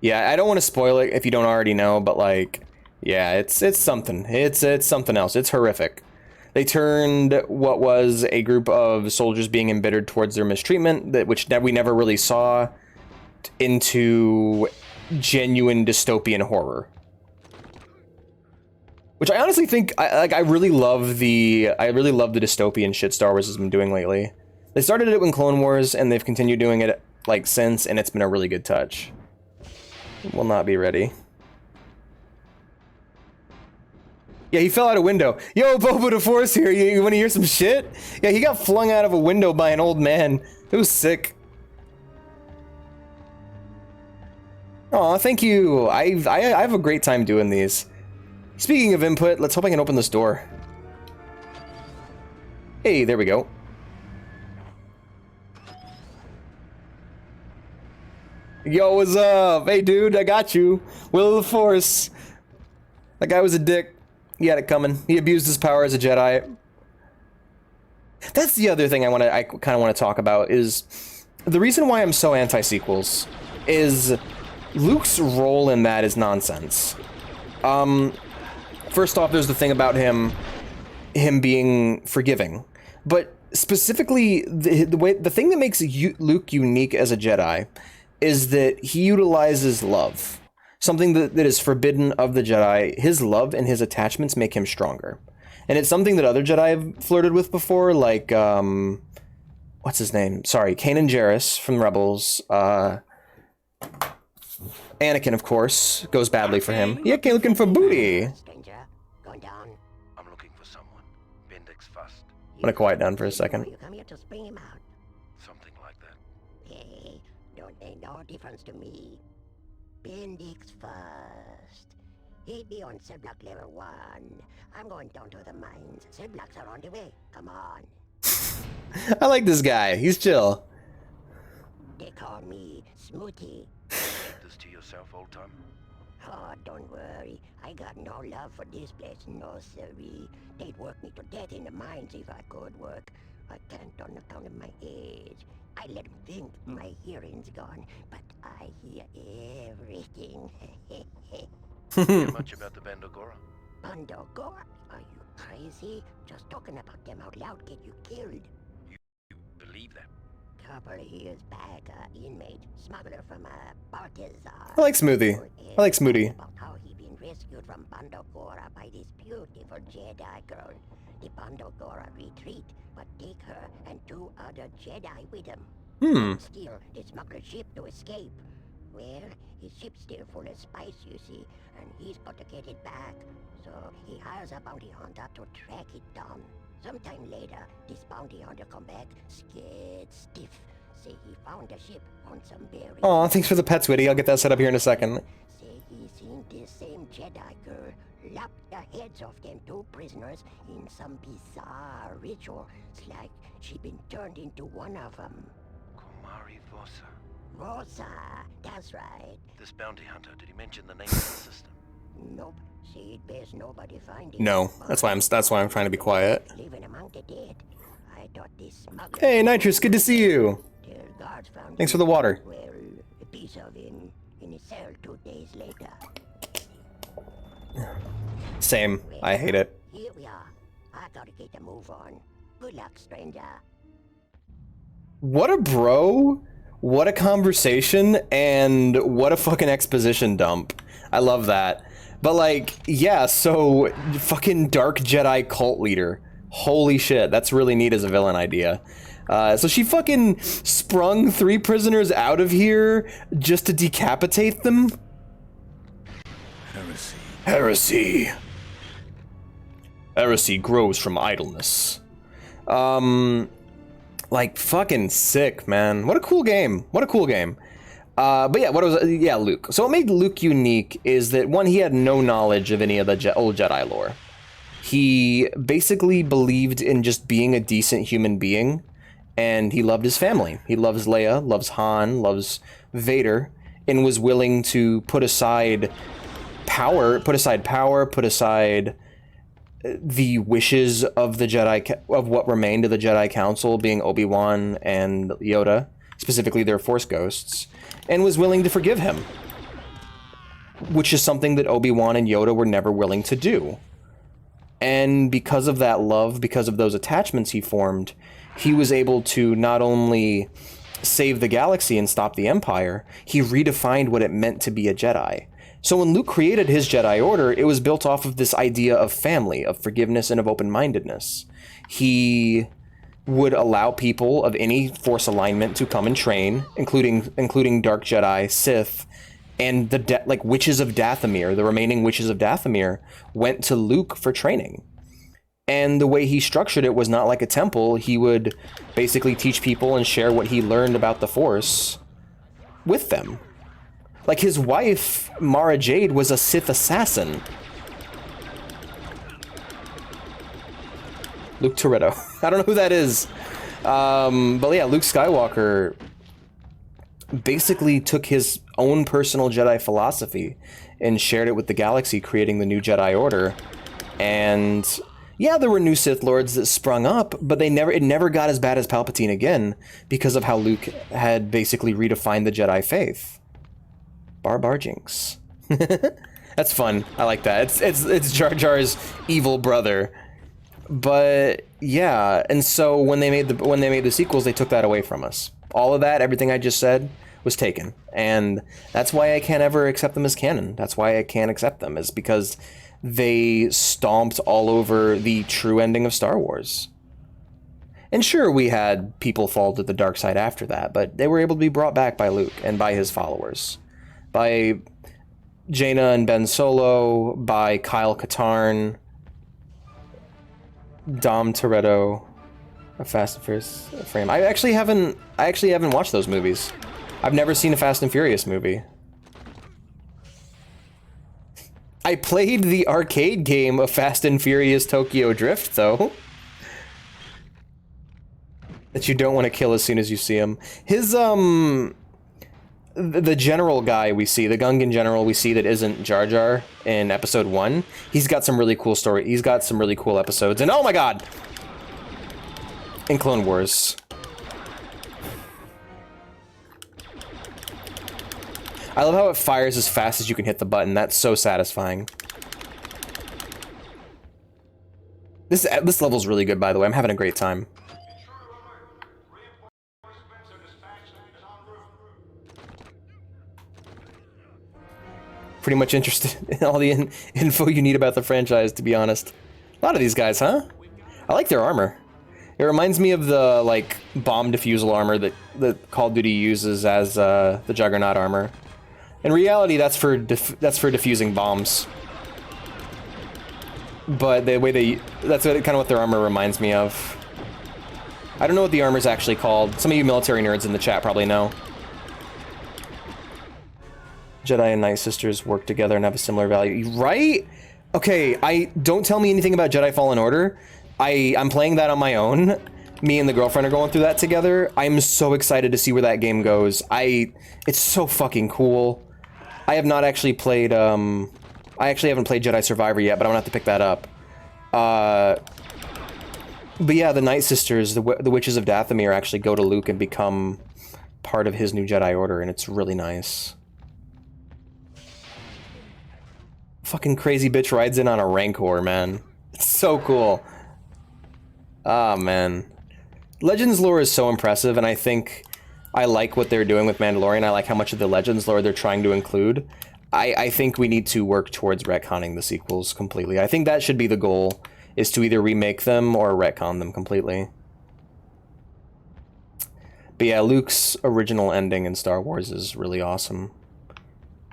Yeah, I don't want to spoil it if you don't already know, but, like, yeah, it's something. It's something else. It's horrific. They turned what was a group of soldiers being embittered towards their mistreatment, which we never really saw, into genuine dystopian horror, which I honestly think I really love the dystopian shit Star Wars has been doing lately. They started it in Clone Wars and they've continued doing it like since, and it's been a really good touch. Will not be ready. Yeah, he fell out a window. Yo, Boba the Force here. You want to hear some shit? Yeah, he got flung out of a window by an old man. It was sick. Aw, thank you. I have a great time doing these. Speaking of input, let's hope I can open this door. Hey, there we go. Yo, what's up? Hey, dude, I got you. Will of the Force. That guy was a dick. He had it coming. He abused his power as a Jedi. That's the other thing I kind of want to talk about is the reason why I'm so anti-sequels is Luke's role in that is nonsense. First off, there's the thing about him being forgiving, but specifically the thing that makes Luke unique as a Jedi is that he utilizes love, something that is forbidden of the Jedi. His love and his attachments make him stronger, and it's something that other Jedi have flirted with before, like what's his name? Sorry, Kanan Jarrus from Rebels. Anakin, of course, goes badly for him. Yeah, looking for booty. Stranger, going down. I'm looking for someone. Bendix first. I'm gonna quiet down for a second. You come here to spring him out. Something like that. Hey, don't make no difference to me. Bendix first. He'd be on cell block level 1. I'm going down to the mines. Cell blocks are on the way. Come on. I like this guy. He's chill. They call me Smoothie. Keep this to yourself, old time? Oh, don't worry. I got no love for this place, no siree. They'd work me to death in the mines if I could work. I can't on account of my age. I let them think my hearing's gone, but I hear everything. Hear much about the Bandogora? Bandogora? Are you crazy? Just talking about them out loud get you killed. You believe that? Couple of years back, inmate, smuggler from Baltazar. I like Smoothie. I like Smoothie. About how he been rescued from Bandogora by this beautiful Jedi girl. The Bandogora retreat, but take her and 2 other Jedi with him. Steal the smuggler's ship to escape. Well, his ship's still full of spice, you see, and he's got to get it back. So he hires a bounty hunter to track it down. Sometime later, this bounty hunter come back scared stiff. Say he found a ship on some very... Aw, thanks for the pets, Witty. I'll get that set up here in a second. Say he seen this same Jedi girl lop the heads off them 2 prisoners in some bizarre ritual. It's like she been turned into one of them. Kumari Vosa. Rosa, that's right. This bounty hunter, did he mention the name of the system? Nope. See, there's nobody finding. No, that's why I'm trying to be quiet. Living among the dead. I thought this smuggler... Hey, Nitrous, good to see you. Their guards found Thanks for the water. Well, a piece of him in his cell 2 days later. Same. I hate it. Here we are. I gotta get a move on. Good luck, stranger. What a bro. What a conversation, and what a fucking exposition dump. I love that. But like, yeah, so fucking dark Jedi cult leader. Holy shit, that's really neat as a villain idea. So she fucking sprung 3 prisoners out of here just to decapitate them? Heresy. Heresy. Heresy grows from idleness. Like, fucking sick, man. What a cool game. What a cool game. But yeah, Luke. So what made Luke unique is that, one, he had no knowledge of any of the old Jedi lore. He basically believed in just being a decent human being, and he loved his family. He loves Leia, loves Han, loves Vader, and was willing to put aside power, put aside the wishes of the Jedi, of what remained of the Jedi Council, being Obi-Wan and Yoda, specifically their Force ghosts, and was willing to forgive him, which is something that Obi-Wan and Yoda were never willing to do. And because of that love, because of those attachments he formed, he was able to not only save the galaxy and stop the Empire, he redefined what it meant to be a Jedi. So when Luke created his Jedi Order, it was built off of this idea of family, of forgiveness, and of open-mindedness. He would allow people of any Force alignment to come and train, including Dark Jedi, Sith, and the witches of Dathomir. The remaining witches of Dathomir went to Luke for training. And the way he structured it was not like a temple. He would basically teach people and share what he learned about the Force with them. Like, his wife, Mara Jade, was a Sith assassin. Luke Toretto. I don't know who that is. But yeah, Luke Skywalker basically took his own personal Jedi philosophy and shared it with the galaxy, creating the new Jedi Order. And yeah, there were new Sith Lords that sprung up, but it never got as bad as Palpatine again because of how Luke had basically redefined the Jedi faith. Bar Jinx. That's fun. I like that. It's Jar Jar's evil brother. But yeah, and so when they made the sequels, they took that away from us. All of that, everything I just said, was taken, and that's why I can't ever accept them as canon. That's why I can't accept them, is because they stomped all over the true ending of Star Wars. And sure, we had people fall to the dark side after that, but they were able to be brought back by Luke and by his followers. By Jaina and Ben Solo, by Kyle Katarn, Dom Toretto, a Fast and Furious frame. I actually haven't watched those movies. I've never seen a Fast and Furious movie. I played the arcade game of Fast and Furious Tokyo Drift, though. That you don't want to kill as soon as you see him. His, the general guy we see, the Gungan general we see that isn't Jar Jar in episode 1, he's got some really cool story. He's got some really cool episodes. And oh my god! In Clone Wars. I love how it fires as fast as you can hit the button. That's so satisfying. This level's really good, by the way. I'm having a great time. Pretty much interested in all the info you need about the franchise, to be honest. A lot of these guys, huh? I like their armor. It reminds me of the, like, bomb defusal armor that Call of Duty uses as the Juggernaut armor. In reality, that's for defusing bombs. But the way that's kind of what their armor reminds me of. I don't know what the armor's actually called. Some of you military nerds in the chat probably know. Jedi and Night Sisters work together and have a similar value. Right? Okay, don't tell me anything about Jedi Fallen Order. I'm playing that on my own. Me and the girlfriend are going through that together. I'm so excited to see where that game goes. It's so fucking cool. I have not actually played, I actually haven't played Jedi Survivor yet, but I'm gonna have to pick that up. But yeah, the Night Sisters, the Witches of Dathomir, actually go to Luke and become part of his new Jedi Order, and it's really nice. Fucking crazy bitch rides in on a Rancor, man. It's so cool. Ah, man. Legends lore is so impressive, and I think I like what they're doing with Mandalorian. I like how much of the Legends lore they're trying to include. I think we need to work towards retconning the sequels completely. I think that should be the goal, is to either remake them or retcon them completely. But yeah, Luke's original ending in Star Wars is really awesome.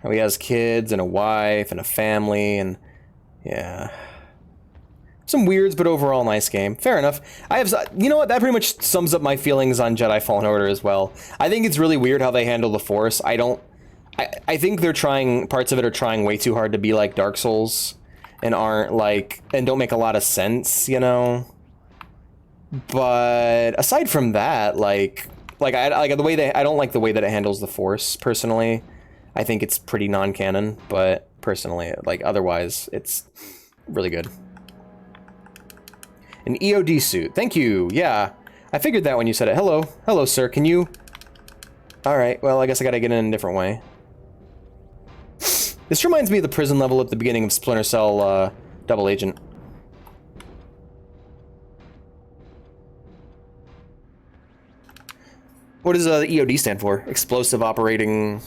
How he has kids and a wife and a family, and yeah. Some weirds, but overall nice game. Fair enough. You know what, that pretty much sums up my feelings on Jedi Fallen Order as well. I think it's really weird how they handle the Force. I think they're trying, parts of it are trying way too hard to be like Dark Souls, and don't make a lot of sense, you know? But aside from that, I don't like the way that it handles the Force, personally. I think it's pretty non-canon, but personally, otherwise, it's really good. An EOD suit. Thank you. Yeah, I figured that when you said it. Hello. Hello, sir. Can you... Alright, well, I guess I gotta get in a different way. This reminds me of the prison level at the beginning of Splinter Cell, Double Agent. What does the EOD stand for? Explosive Operating...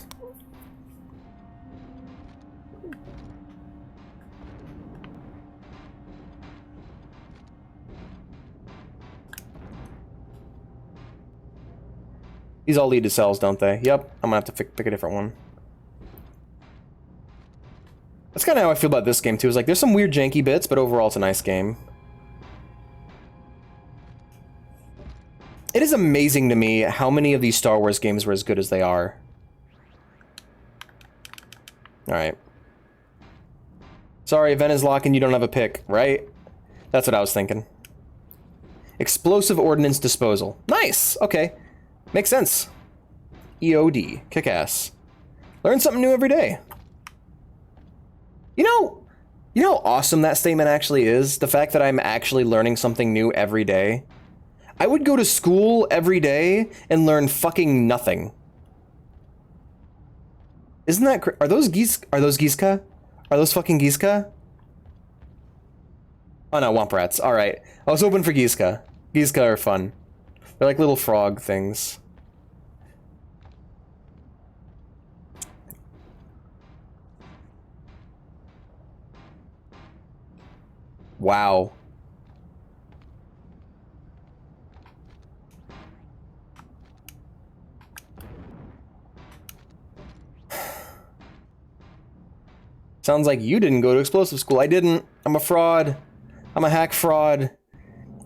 These all lead to cells, don't they? Yep, I'm gonna have to pick a different one. That's kind of how I feel about this game, too. It's like, there's some weird janky bits, but overall it's a nice game. It is amazing to me how many of these Star Wars games were as good as they are. Alright. Sorry, Ven is locking, you don't have a pick, right? That's what I was thinking. Explosive Ordnance Disposal. Nice! Okay. Makes sense. EOD. Kick-ass. Learn something new every day. You know how awesome that statement actually is? The fact that I'm actually learning something new every day. I would go to school every day and learn fucking nothing. Isn't that are those geese? Are those Geeska? Are those fucking Geeska? Oh no, Womp Rats. Alright. I was hoping for Geeska. Geeska are fun. They're like little frog things. Wow. Sounds like you didn't go to explosive school. I didn't. I'm a fraud. I'm a hack fraud.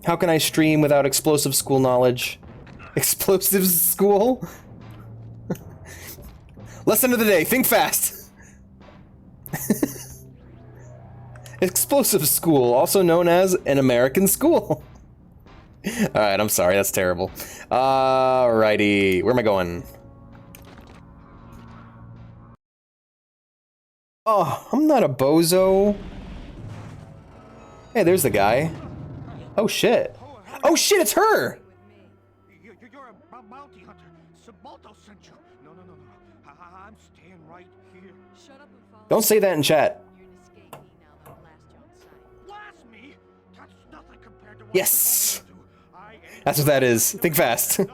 How can I stream without explosive school knowledge? Explosive school? Lesson of the day, think fast. Explosive school, also known as an American school. Alright, I'm sorry, that's terrible. Alrighty, where am I going? Oh, I'm not a bozo. Hey, there's the guy. Oh shit. Oh shit, it's her! You're a bounty hunter. Subalto sent you. No. I'm staying right here. Shut up and follow. Don't say that in chat. You're an escapee now that blast you on sight. Blast me? That's nothing compared to what Yes! I'm supposed to do. I ain't That's what that is. Think fast. no way.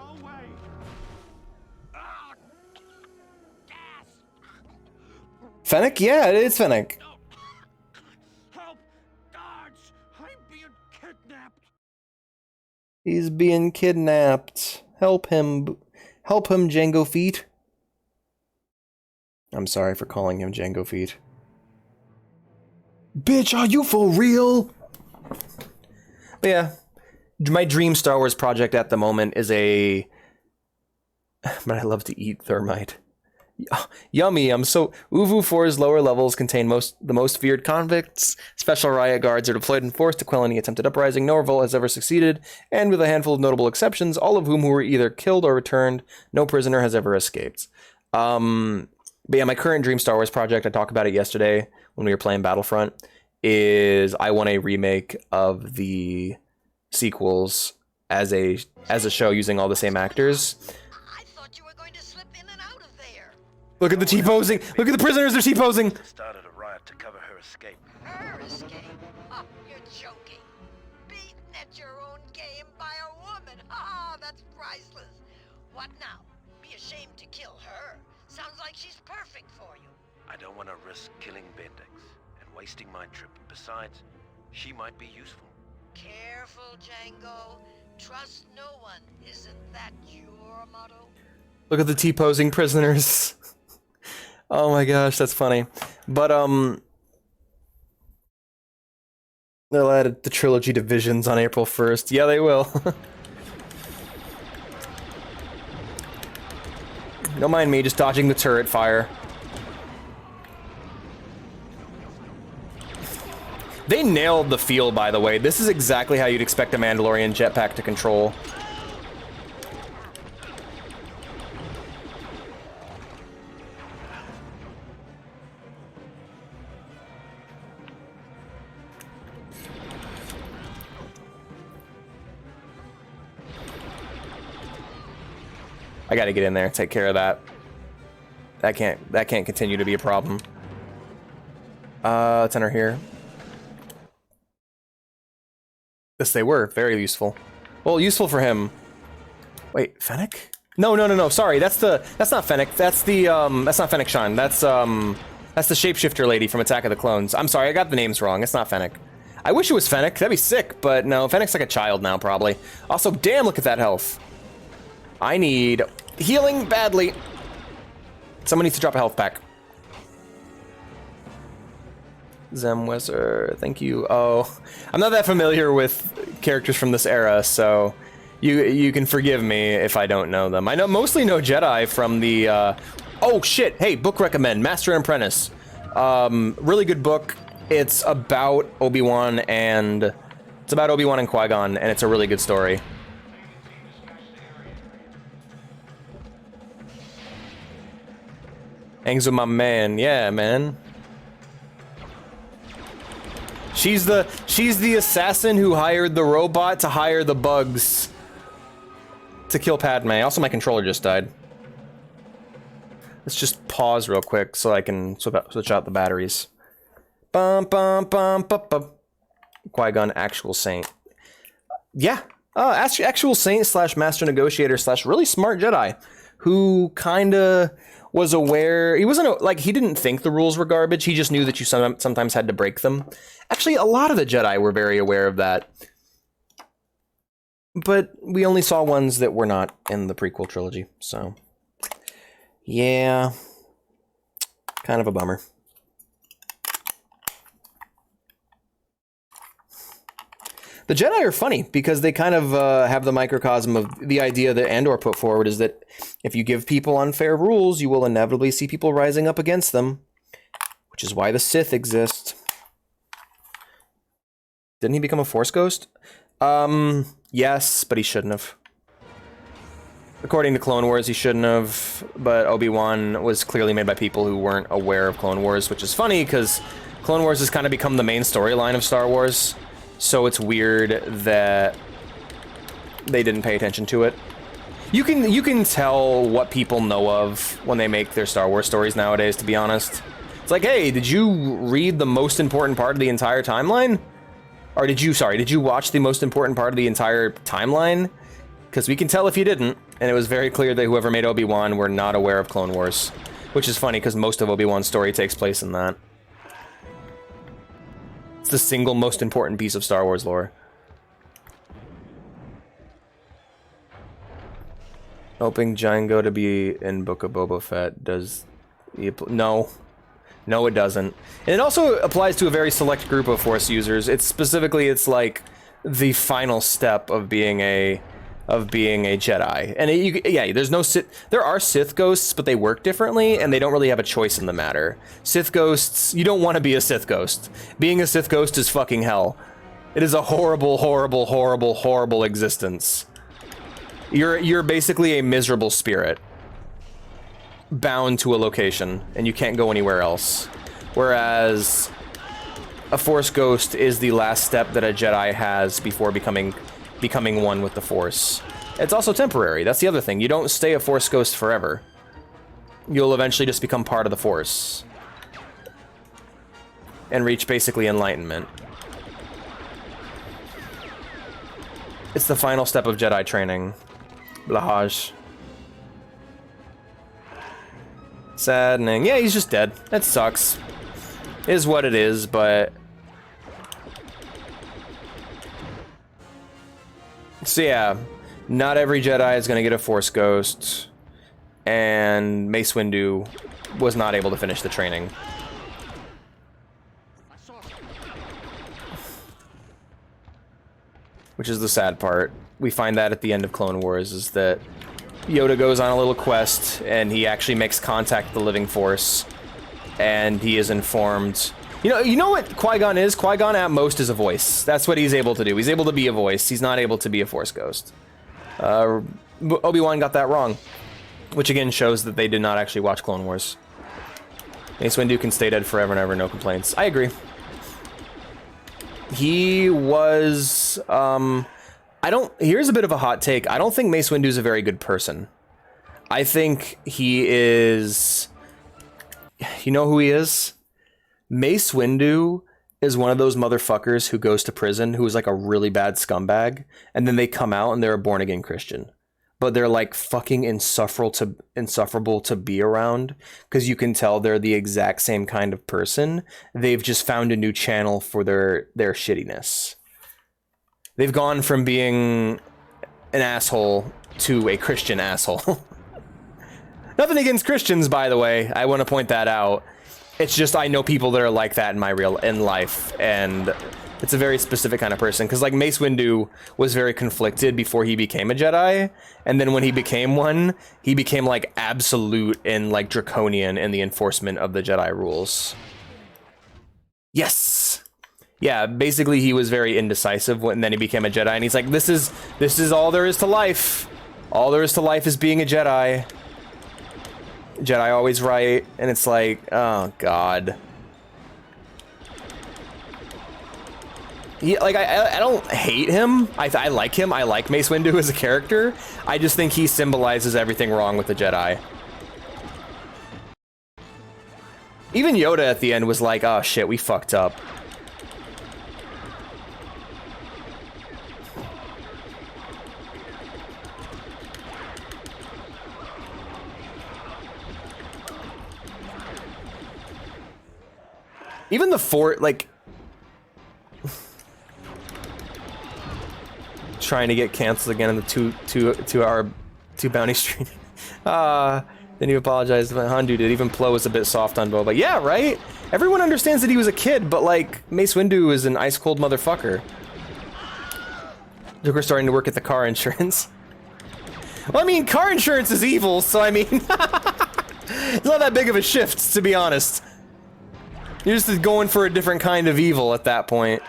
Ah, gas. Fennec? Yeah, it is Fennec. Help! Guards! I'm being kidnapped. He's being kidnapped. Help him. Help him, Django Feet. I'm sorry for calling him Django Feet. Bitch, are you for real? But yeah, my dream Star Wars project at the moment is a... But I love to eat thermite. Yummy, I'm so... Uvu 4's lower levels contain the most feared convicts. Special riot guards are deployed in force to quell any attempted uprising. No revolt has ever succeeded, and with a handful of notable exceptions, all of whom were either killed or returned, no prisoner has ever escaped. But yeah, my current dream Star Wars project, I talked about it yesterday when we were playing Battlefront, is I want a remake of the sequels as a show using all the same actors. I thought you were going to slip in and out of there. Look at the T-posing! Look at the prisoners, they're T-posing! Started a riot to cover her escape. Her escape? Oh, you're joking. Beaten at your own game by a woman. Ah, that's priceless. What now? Be ashamed to kill her. Sounds like she's perfect for you. I don't want to risk killing Bendix and wasting my trip. Besides, she might be useful. Careful, Django. Trust no one. Isn't that your motto? Look at the T-posing prisoners. Oh my gosh, that's funny. But, they'll add the trilogy to Visions on April 1st. Yeah, they will. Don't mind me, just dodging the turret fire. They nailed the feel, by the way. This is exactly how you'd expect a Mandalorian jetpack to control. I gotta get in there, take care of that. That can't continue to be a problem. Let's enter here. Yes, they were very useful. Well, useful for him. Wait, Fennec? No. Sorry, that's not Fennec. That's not Fennec Shine. That's the shapeshifter lady from Attack of the Clones. I'm sorry, I got the names wrong. It's not Fennec. I wish it was Fennec. That'd be sick, but no, Fennec's like a child now, probably. Also, damn, look at that health. I need healing badly. Someone needs to drop a health pack. Zemweser, thank you. Oh, I'm not that familiar with characters from this era, so you can forgive me if I don't know them. I mostly know Jedi from the, oh shit, hey, book recommend, Master and Apprentice. Really good book. It's about Obi-Wan and Qui-Gon, and it's a really good story. Angzo, my man, yeah, man. She's the assassin who hired the robot to hire the bugs to kill Padme. Also, my controller just died. Let's just pause real quick so I can switch out the batteries. Bum bum bum bum bum. Qui-Gon, actual saint. Yeah, actual saint / master negotiator / really smart Jedi, who kinda was aware. He wasn't like, he didn't think the rules were garbage. He just knew that you sometimes had to break them. Actually, a lot of the Jedi were very aware of that. But we only saw ones that were not in the prequel trilogy, so yeah, kind of a bummer. The Jedi are funny because they kind of have the microcosm of the idea that Andor put forward, is that if you give people unfair rules, you will inevitably see people rising up against them, which is why the Sith exist. Didn't he become a Force ghost? Yes, but he shouldn't have. According to Clone Wars, he shouldn't have, but Obi-Wan was clearly made by people who weren't aware of Clone Wars, which is funny because Clone Wars has kind of become the main storyline of Star Wars. So it's weird that they didn't pay attention to it. You can tell what people know of when they make their Star Wars stories nowadays, to be honest. It's like, hey, did you read the most important part of the entire timeline? Or did you watch the most important part of the entire timeline? Because we can tell if you didn't, and it was very clear that whoever made Obi-Wan were not aware of Clone Wars. Which is funny, because most of Obi-Wan's story takes place in that. It's the single most important piece of Star Wars lore. Hoping Django to be in Book of Boba Fett does... No. No, it doesn't. And it also applies to a very select group of Force users. It's like the final step of being a Jedi. And yeah, there's no there are Sith ghosts, but they work differently and they don't really have a choice in the matter. Sith ghosts, you don't want to be a Sith ghost. Being a Sith ghost is fucking hell. It is a horrible, horrible, horrible, horrible existence. You're basically a miserable spirit bound to a location and you can't go anywhere else. Whereas a Force ghost is the last step that a Jedi has before becoming one with the Force. It's also temporary. That's the other thing. You don't stay a Force ghost forever. You'll eventually just become part of the Force and reach basically enlightenment. It's the final step of Jedi training. Blahaj. Saddening. Yeah, he's just dead. That sucks. Is what it is, but... So yeah, not every Jedi is going to get a Force Ghost, and Mace Windu was not able to finish the training. Which is the sad part. We find that at the end of Clone Wars, is that Yoda goes on a little quest, and he actually makes contact with the Living Force, and he is informed... You know what Qui-Gon is? Qui-Gon at most is a voice. That's what he's able to do. He's able to be a voice. He's not able to be a Force Ghost. Obi-Wan got that wrong. Which again shows that they did not actually watch Clone Wars. Mace Windu can stay dead forever and ever, no complaints. I agree. He was... Here's a bit of a hot take. I don't think Mace Windu is a very good person. I think he is... You know who he is? Mace Windu is one of those motherfuckers who goes to prison who is like a really bad scumbag, and then they come out and they're a born-again Christian. But they're like fucking insufferable to be around, because you can tell they're the exact same kind of person. They've just found a new channel for their shittiness. They've gone from being an asshole to a Christian asshole. Nothing against Christians, by the way. I want to point that out. It's just I know people that are like that in life, and it's a very specific kind of person. Because like Mace Windu was very conflicted before he became a Jedi, and then when he became one, he became like absolute and like draconian in the enforcement of the Jedi rules. Yes. Yeah, basically he was very indecisive when then he became a Jedi, and he's like, this is all there is to life. All there is to life is being a Jedi. Jedi always right, and it's like, oh god. Like I don't hate him. I like him. I like Mace Windu as a character. I just think he symbolizes everything wrong with the Jedi. Even Yoda at the end was like, oh shit, we fucked up. Even the fort, like, trying to get canceled again in the two bounty stream. Then you apologize. Handu did. Even Plo was a bit soft on Boba. Yeah, right. Everyone understands that he was a kid, but like Mace Windu is an ice cold motherfucker. Joker's starting to work at the car insurance. Well, I mean, car insurance is evil, so I mean, it's not that big of a shift, to be honest. You're just going for a different kind of evil at that point.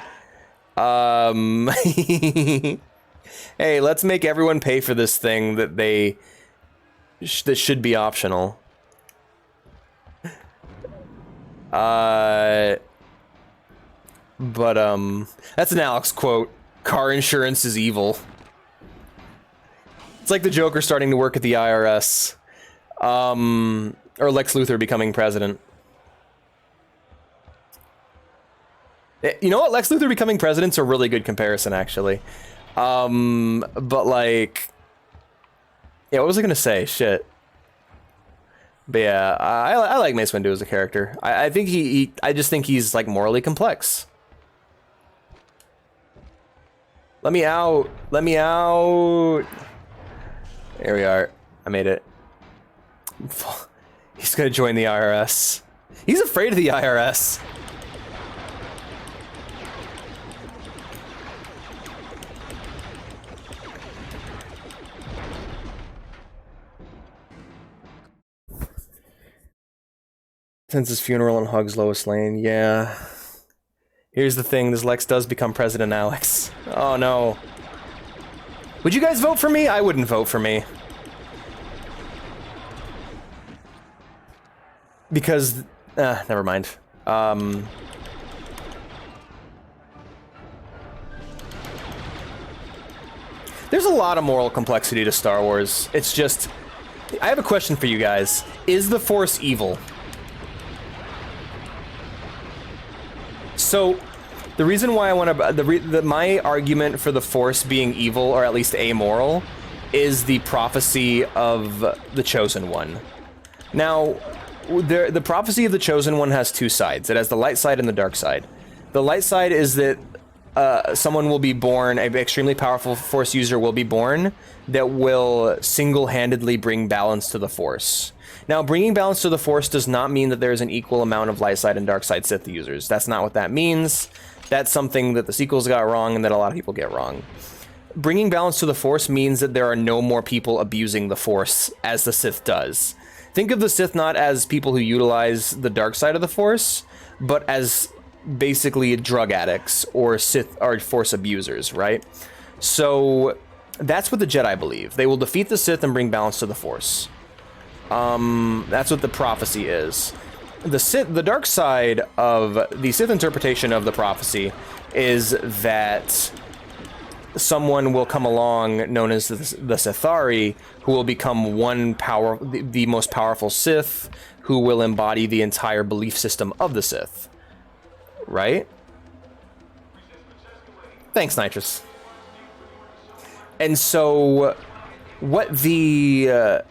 Hey, let's make everyone pay for this thing that that should be optional. But that's an Alex quote. Car insurance is evil. It's like the Joker starting to work at the IRS. Or Lex Luthor becoming president. You know what? Lex Luthor becoming president's a really good comparison, actually. But like... Yeah, what was I gonna say? Shit. But yeah, I like Mace Windu as a character. I think I just think he's like morally complex. Let me out! Let me out! There we are. I made it. He's gonna join the IRS. He's afraid of the IRS. Attends his funeral and hugs Lois Lane. Yeah. Here's the thing, this Lex does become President Alex. Oh no. Would you guys vote for me? I wouldn't vote for me. Because, never mind. There's a lot of moral complexity to Star Wars. It's just, I have a question for you guys. Is the Force evil? So, the reason why I want to, my argument for the Force being evil, or at least amoral, is the prophecy of the Chosen One. Now, the prophecy of the Chosen One has two sides. It has the light side and the dark side. The light side is that someone will be born, an extremely powerful Force user will be born that will single-handedly bring balance to the Force. Now, bringing balance to the Force does not mean that there's an equal amount of light side and dark side Sith users. That's not what that means. That's something that the sequels got wrong and that a lot of people get wrong. Bringing balance to the Force means that there are no more people abusing the Force as the Sith does. Think of the Sith not as people who utilize the dark side of the Force, but as basically drug addicts or Sith or Force abusers, right? So that's what the Jedi believe. They will defeat the Sith and bring balance to the Force. That's what the prophecy is. The dark side of the Sith interpretation of the prophecy is that someone will come along known as the Sithari, who will become the most powerful Sith, who will embody the entire belief system of the Sith. Right? Thanks, Nitrous. And so what the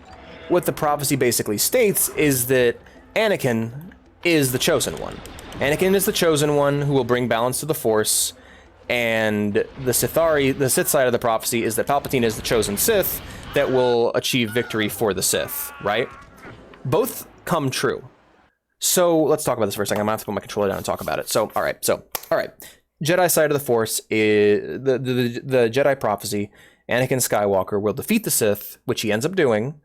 prophecy basically states is that Anakin is the Chosen One. Anakin is the Chosen One who will bring balance to the Force, and the Sithari, the Sith side of the prophecy, is that Palpatine is the chosen Sith that will achieve victory for the Sith, right? Both come true. So let's talk about this for a second. I'm gonna have to put my controller down and talk about it. So, all right. Jedi side of the Force is the Jedi prophecy. Anakin Skywalker will defeat the Sith, which he ends up doing,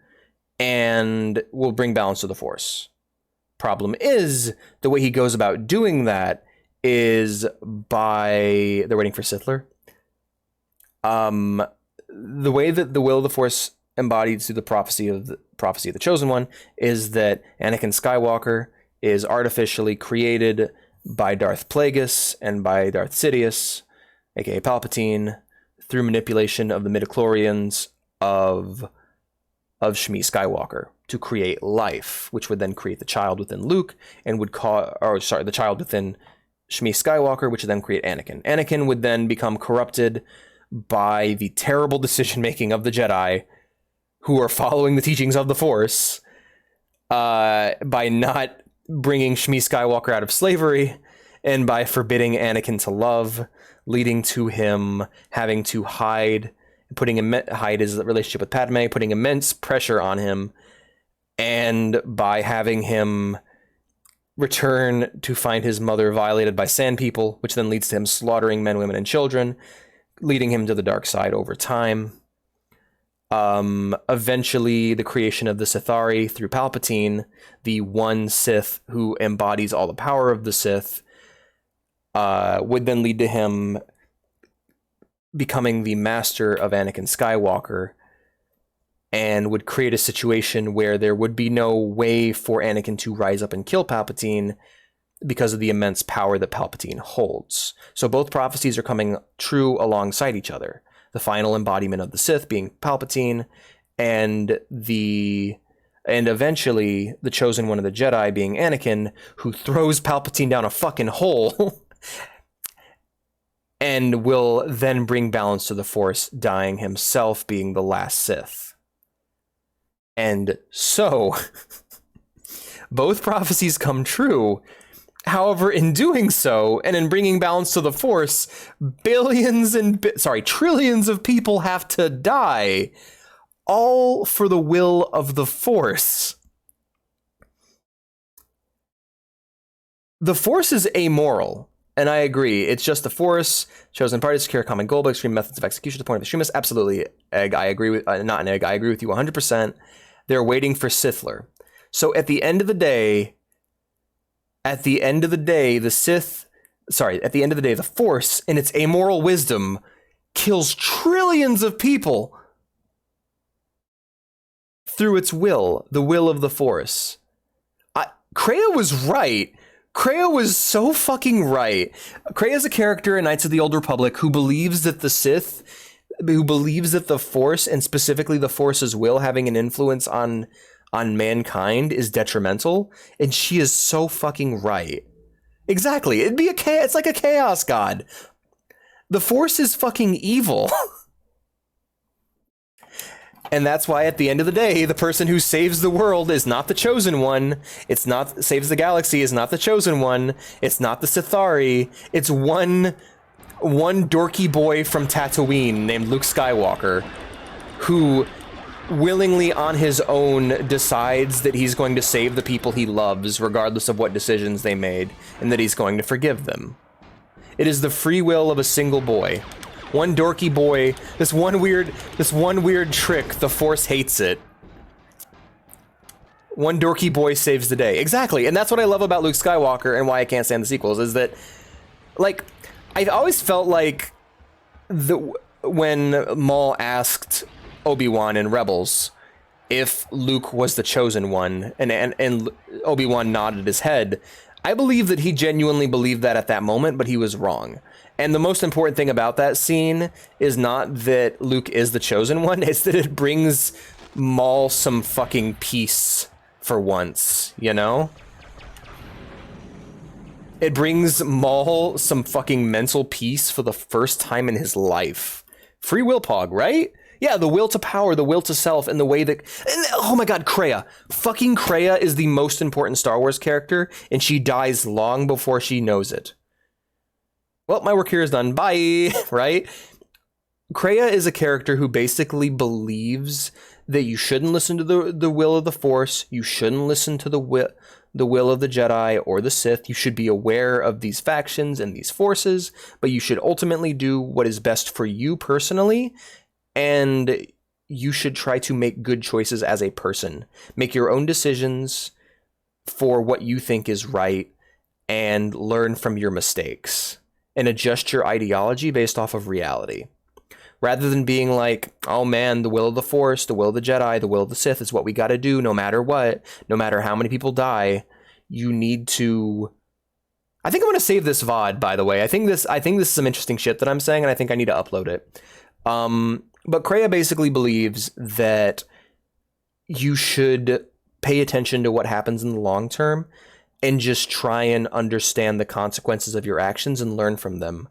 and will bring balance to the Force. Problem is, the way he goes about doing that is by... They're waiting for Sithler. The way that the will of the Force embodied through the prophecy of the Chosen One is that Anakin Skywalker is artificially created by Darth Plagueis and by Darth Sidious, aka Palpatine, through manipulation of the midichlorians of Shmi Skywalker to create life, which would then create the child within Luke and would the child within Shmi Skywalker, which would then create Anakin. Anakin would then become corrupted by the terrible decision-making of the Jedi, who are following the teachings of the Force, by not bringing Shmi Skywalker out of slavery, and by forbidding Anakin to love, leading to him having to hide his relationship with Padme, putting immense pressure on him, and by having him return to find his mother violated by Sand People, which then leads to him slaughtering men, women, and children, leading him to the dark side over time. Eventually, the creation of the Sithari through Palpatine, the one Sith who embodies all the power of the Sith, would then lead to him becoming the master of Anakin Skywalker, and would create a situation where there would be no way for Anakin to rise up and kill Palpatine because of the immense power that Palpatine holds. So both prophecies are coming true alongside each other. The final embodiment of the Sith being Palpatine, and eventually the chosen one of the Jedi being Anakin, who throws Palpatine down a fucking hole and will then bring balance to the Force, dying himself, being the last Sith. And so, both prophecies come true. However, in doing so, and in bringing balance to the Force, trillions of people have to die, all for the will of the Force. The Force is amoral, and I agree. It's just the Force, chosen party, secure common goal, by extreme methods of execution to the point of extremists. Absolutely, Egg. I agree with not an Egg. I agree with you 100%. They're waiting for Sithler. So at the end of the day, at the end of the day, the Force, in its amoral wisdom, kills trillions of people through its will, the will of the Force. Kreia was right. Kreia was so fucking right. Kreia is a character in Knights of the Old Republic who believes that the Force, and specifically the Force's will, having an influence on mankind is detrimental, and she is so fucking right. Exactly. It's like a chaos god. The Force is fucking evil. And that's why at the end of the day, the person who saves the world is not the chosen one. Saves the galaxy is not the chosen one. It's not the Sithari. It's one dorky boy from Tatooine named Luke Skywalker, who willingly on his own decides that he's going to save the people he loves, regardless of what decisions they made, and that he's going to forgive them. It is the free will of a single boy. One dorky boy, this one weird trick, the Force hates it. One dorky boy saves the day. Exactly, and that's what I love about Luke Skywalker and why I can't stand the sequels, is that, like, I've always felt like when Maul asked Obi-Wan in Rebels if Luke was the chosen one, and Obi-Wan nodded his head, I believe that he genuinely believed that at that moment, but he was wrong. And the most important thing about that scene is not that Luke is the chosen one, it's that it brings Maul some fucking peace for once, you know? It brings Maul some fucking mental peace for the first time in his life. Free will pog, right? Yeah, the will to power, the will to self, and the way that... And, oh my god, Kreia. Fucking Kreia is the most important Star Wars character, and she dies long before she knows it. Well, my work here is done. Bye, right? Kreia is a character who basically believes that you shouldn't listen to the will of the Force, you shouldn't listen to the will of the Jedi or the Sith. You should be aware of these factions and these forces, but you should ultimately do what is best for you personally, and you should try to make good choices as a person. Make your own decisions for what you think is right, and learn from your mistakes, and adjust your ideology based off of reality. Rather than being like, oh man, the will of the Force, the will of the Jedi, the will of the Sith is what we gotta do no matter what, no matter how many people die. You need to... I think I'm gonna save this VOD, by the way. I think this is some interesting shit that I'm saying, and I think I need to upload it. But Kreia basically believes that you should pay attention to what happens in the long term and just try and understand the consequences of your actions and learn from them,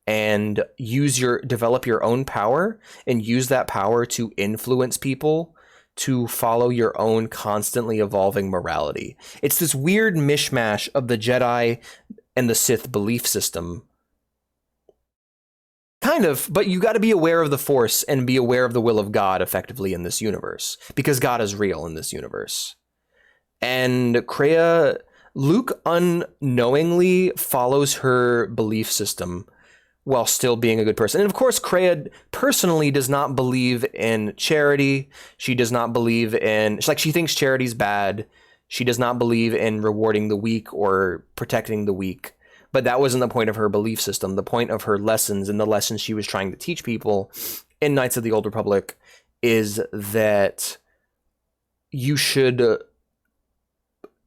and develop your own power and use that power to influence people to follow your own constantly evolving morality. It's this weird mishmash of the Jedi and the Sith belief system. Kind of, but you got to be aware of the Force and be aware of the will of God effectively in this universe, because God is real in this universe. And Kreia... Luke unknowingly follows her belief system while still being a good person. And of course, Kreia personally does not believe in charity. She does not believe in... she thinks charity's bad. She does not believe in rewarding the weak or protecting the weak. But that wasn't the point of her belief system. The point of her lessons and the lessons she was trying to teach people in Knights of the Old Republic is that you should...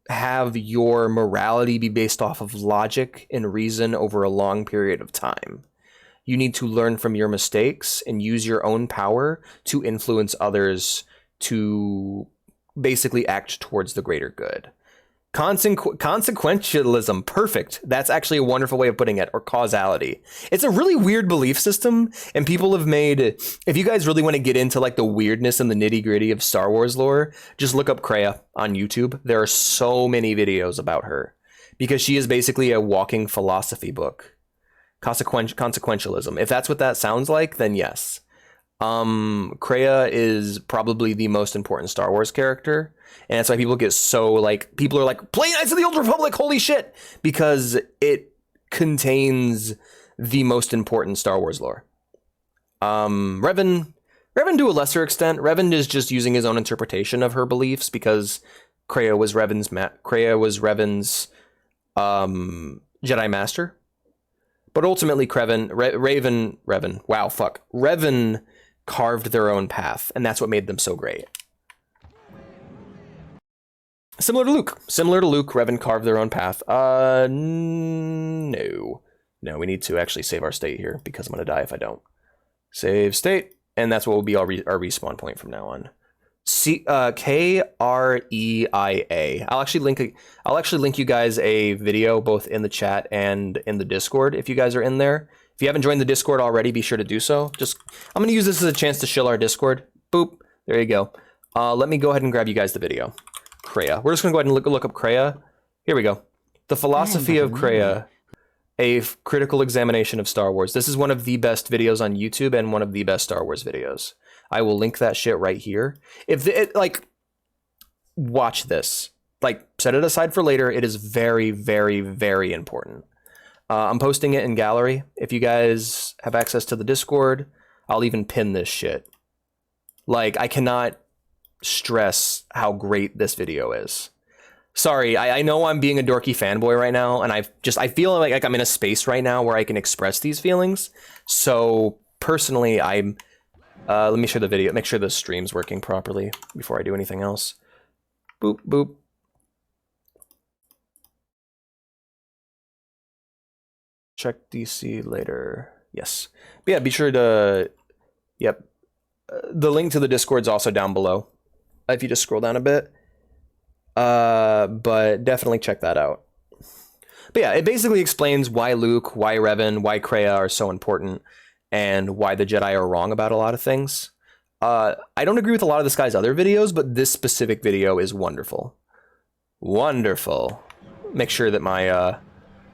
have your morality be based off of logic and reason over a long period of time. You need to learn from your mistakes and use your own power to influence others to basically act towards the greater good. Consequentialism, perfect. That's actually a wonderful way of putting it, or causality. It's a really weird belief system, and people have made... If you guys really want to get into like the weirdness and the nitty-gritty of Star Wars lore, just look up Kreia on YouTube. There are so many videos about her, because she is basically a walking philosophy book. Consequentialism. If that's what that sounds like, then yes. Kreia is probably the most important Star Wars character, and that's why people get so like... People are like, play Knights of the Old Republic, holy shit! Because it contains the most important Star Wars lore. Revan to a lesser extent. Revan is just using his own interpretation of her beliefs, because Kreia was Revan's Jedi Master. But ultimately, Revan carved their own path, and that's what made them so great. Similar to Luke, Revan carved their own path. No, we need to actually save our state here because I'm gonna die if I don't. Save state, and that's what will be our respawn point from now on. Kreia. I'll actually link you guys a video both in the chat and in the Discord if you guys are in there. If you haven't joined the Discord already, be sure to do so. I'm gonna use this as a chance to shill our Discord. Boop. There you go. Let me go ahead and grab you guys the video. Kreia. We're just gonna go ahead and look up Kreia. Here we go. The Philosophy of Kreia. A critical examination of Star Wars. This is one of the best videos on YouTube and one of the best Star Wars videos. I will link that shit right here. Watch this. Set it aside for later. It is very, very, very important. I'm posting it in gallery. If you guys have access to the Discord, I'll even pin this shit. I cannot stress how great this video is. Sorry, I know I'm being a dorky fanboy right now, and I feel like I'm in a space right now where I can express these feelings. So personally, let me share the video, make sure the stream's working properly before I do anything else. Boop, boop. Check DC later. Yes. But yeah, be sure to, yep. The link to the Discord's also down below. If you just scroll down a bit. But definitely check that out. But yeah, it basically explains why Luke, why Revan, why Kreia are so important, and why the Jedi are wrong about a lot of things. I don't agree with a lot of this guy's other videos, but this specific video is wonderful. Wonderful. Make sure that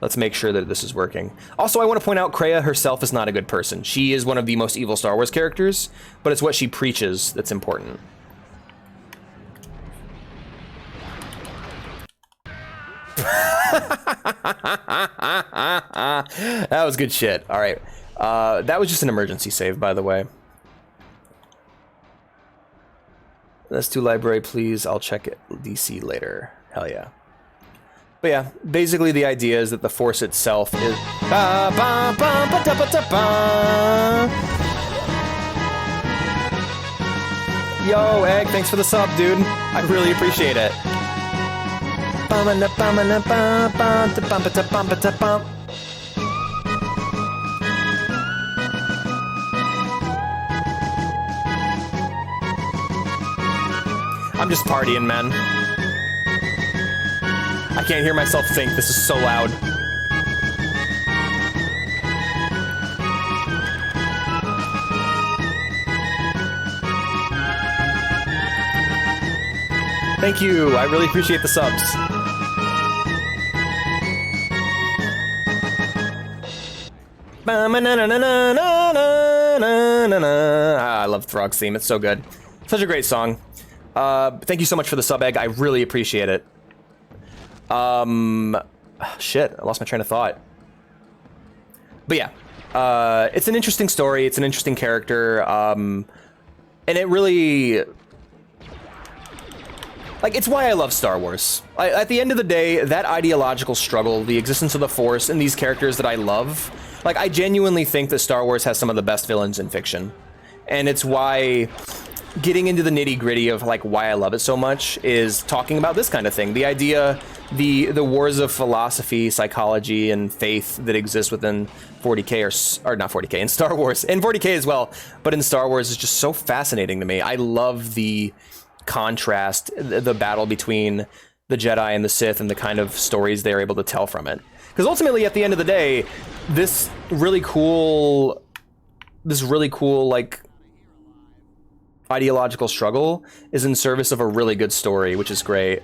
let's make sure that this is working. Also, I want to point out Kreia herself is not a good person. She is one of the most evil Star Wars characters, but it's what she preaches that's important. That was good shit. All right. That was just an emergency save, by the way. Let's do library, please. I'll check it DC later. Hell yeah. But yeah, basically the idea is that the Force itself is... Yo, Egg, thanks for the sub, dude. I really appreciate it. I'm just partying, man. I can't hear myself think. This is so loud. Thank you. I really appreciate the subs. I love Throg's theme. It's so good. Such a great song. Thank you so much for the sub, Egg. I really appreciate it. Shit, I lost my train of thought. But yeah, it's an interesting story. It's an interesting character. And it really... it's why I love Star Wars. At the end of the day, that ideological struggle, the existence of the Force, and these characters that I love, I genuinely think that Star Wars has some of the best villains in fiction. And it's why getting into the nitty-gritty of why I love it so much is talking about this kind of thing. The idea, the wars of philosophy, psychology, and faith that exist within 40K, or not 40K, in Star Wars, and 40K as well, but in Star Wars is just so fascinating to me. I love the contrast, the battle between the Jedi and the Sith, and the kind of stories they're able to tell from it. Because ultimately, at the end of the day, this really cool, ideological struggle is in service of a really good story, which is great.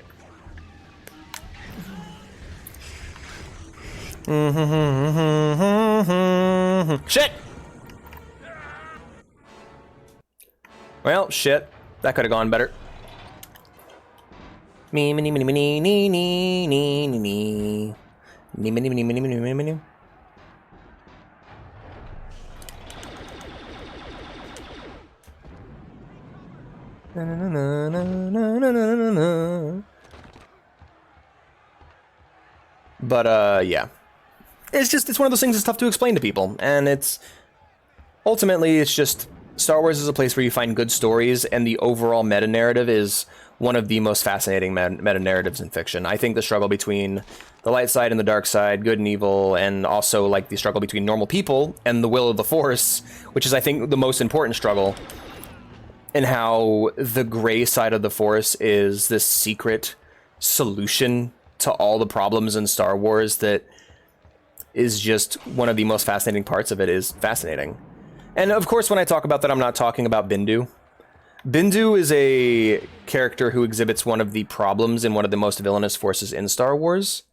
Shit! Well, shit. That could have gone better. Me, me, me, me, me, me, me, me, me, me, me. Me, me, me, me, me, me, me, me, me. Na, na, na, na, na, na, na, na, na. But yeah. It's one of those things that's tough to explain to people, and ultimately it's just Star Wars is a place where you find good stories, and the overall meta narrative is one of the most fascinating meta narratives in fiction. I think the struggle between the light side and the dark side, good and evil, and also like the struggle between normal people and the will of the Force, which is I think the most important struggle, and how the gray side of the Force is this secret solution to all the problems in Star Wars that is just one of the most fascinating parts of it. Is fascinating. And of course, when I talk about that, I'm not talking about Bindu. Bindu is a character who exhibits one of the problems in one of the most villainous forces in Star Wars.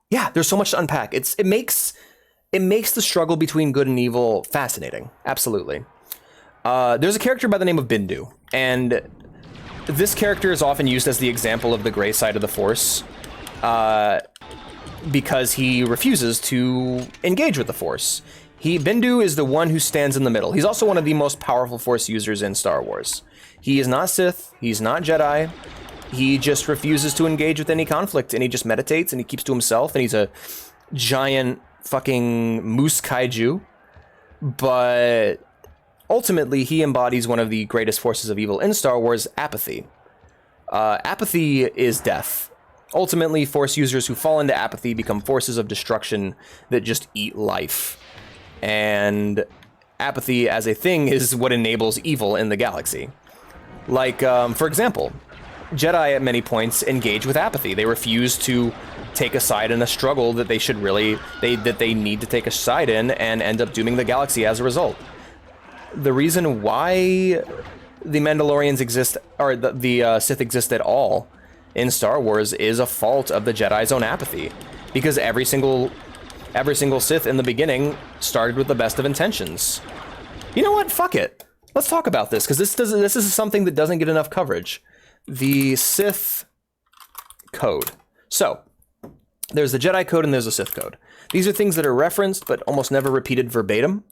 Yeah, there's so much to unpack. It makes the struggle between good and evil fascinating. Absolutely. There's a character by the name of Bindu, and this character is often used as the example of the gray side of the Force, because he refuses to engage with the Force. Bindu is the one who stands in the middle. He's also one of the most powerful Force users in Star Wars. He is not Sith, he's not Jedi. He just refuses to engage with any conflict, and he just meditates, and he keeps to himself, and he's a giant fucking moose kaiju. But ultimately, he embodies one of the greatest forces of evil in Star Wars, apathy. Apathy is death. Ultimately, Force users who fall into apathy become forces of destruction that just eat life. And apathy as a thing is what enables evil in the galaxy. Like, for example, Jedi at many points engage with apathy. They refuse to take a side in a struggle that they should really, that they need to take a side in, and end up dooming the galaxy as a result. The reason why the Mandalorians exist, or the Sith exist at all in Star Wars, is a fault of the Jedi's own apathy. Because every single Sith in the beginning started with the best of intentions. You know what? Fuck it. Let's talk about this, because this is something that doesn't get enough coverage. The Sith code. So, there's the Jedi code and there's the Sith code. These are things that are referenced but almost never repeated verbatim.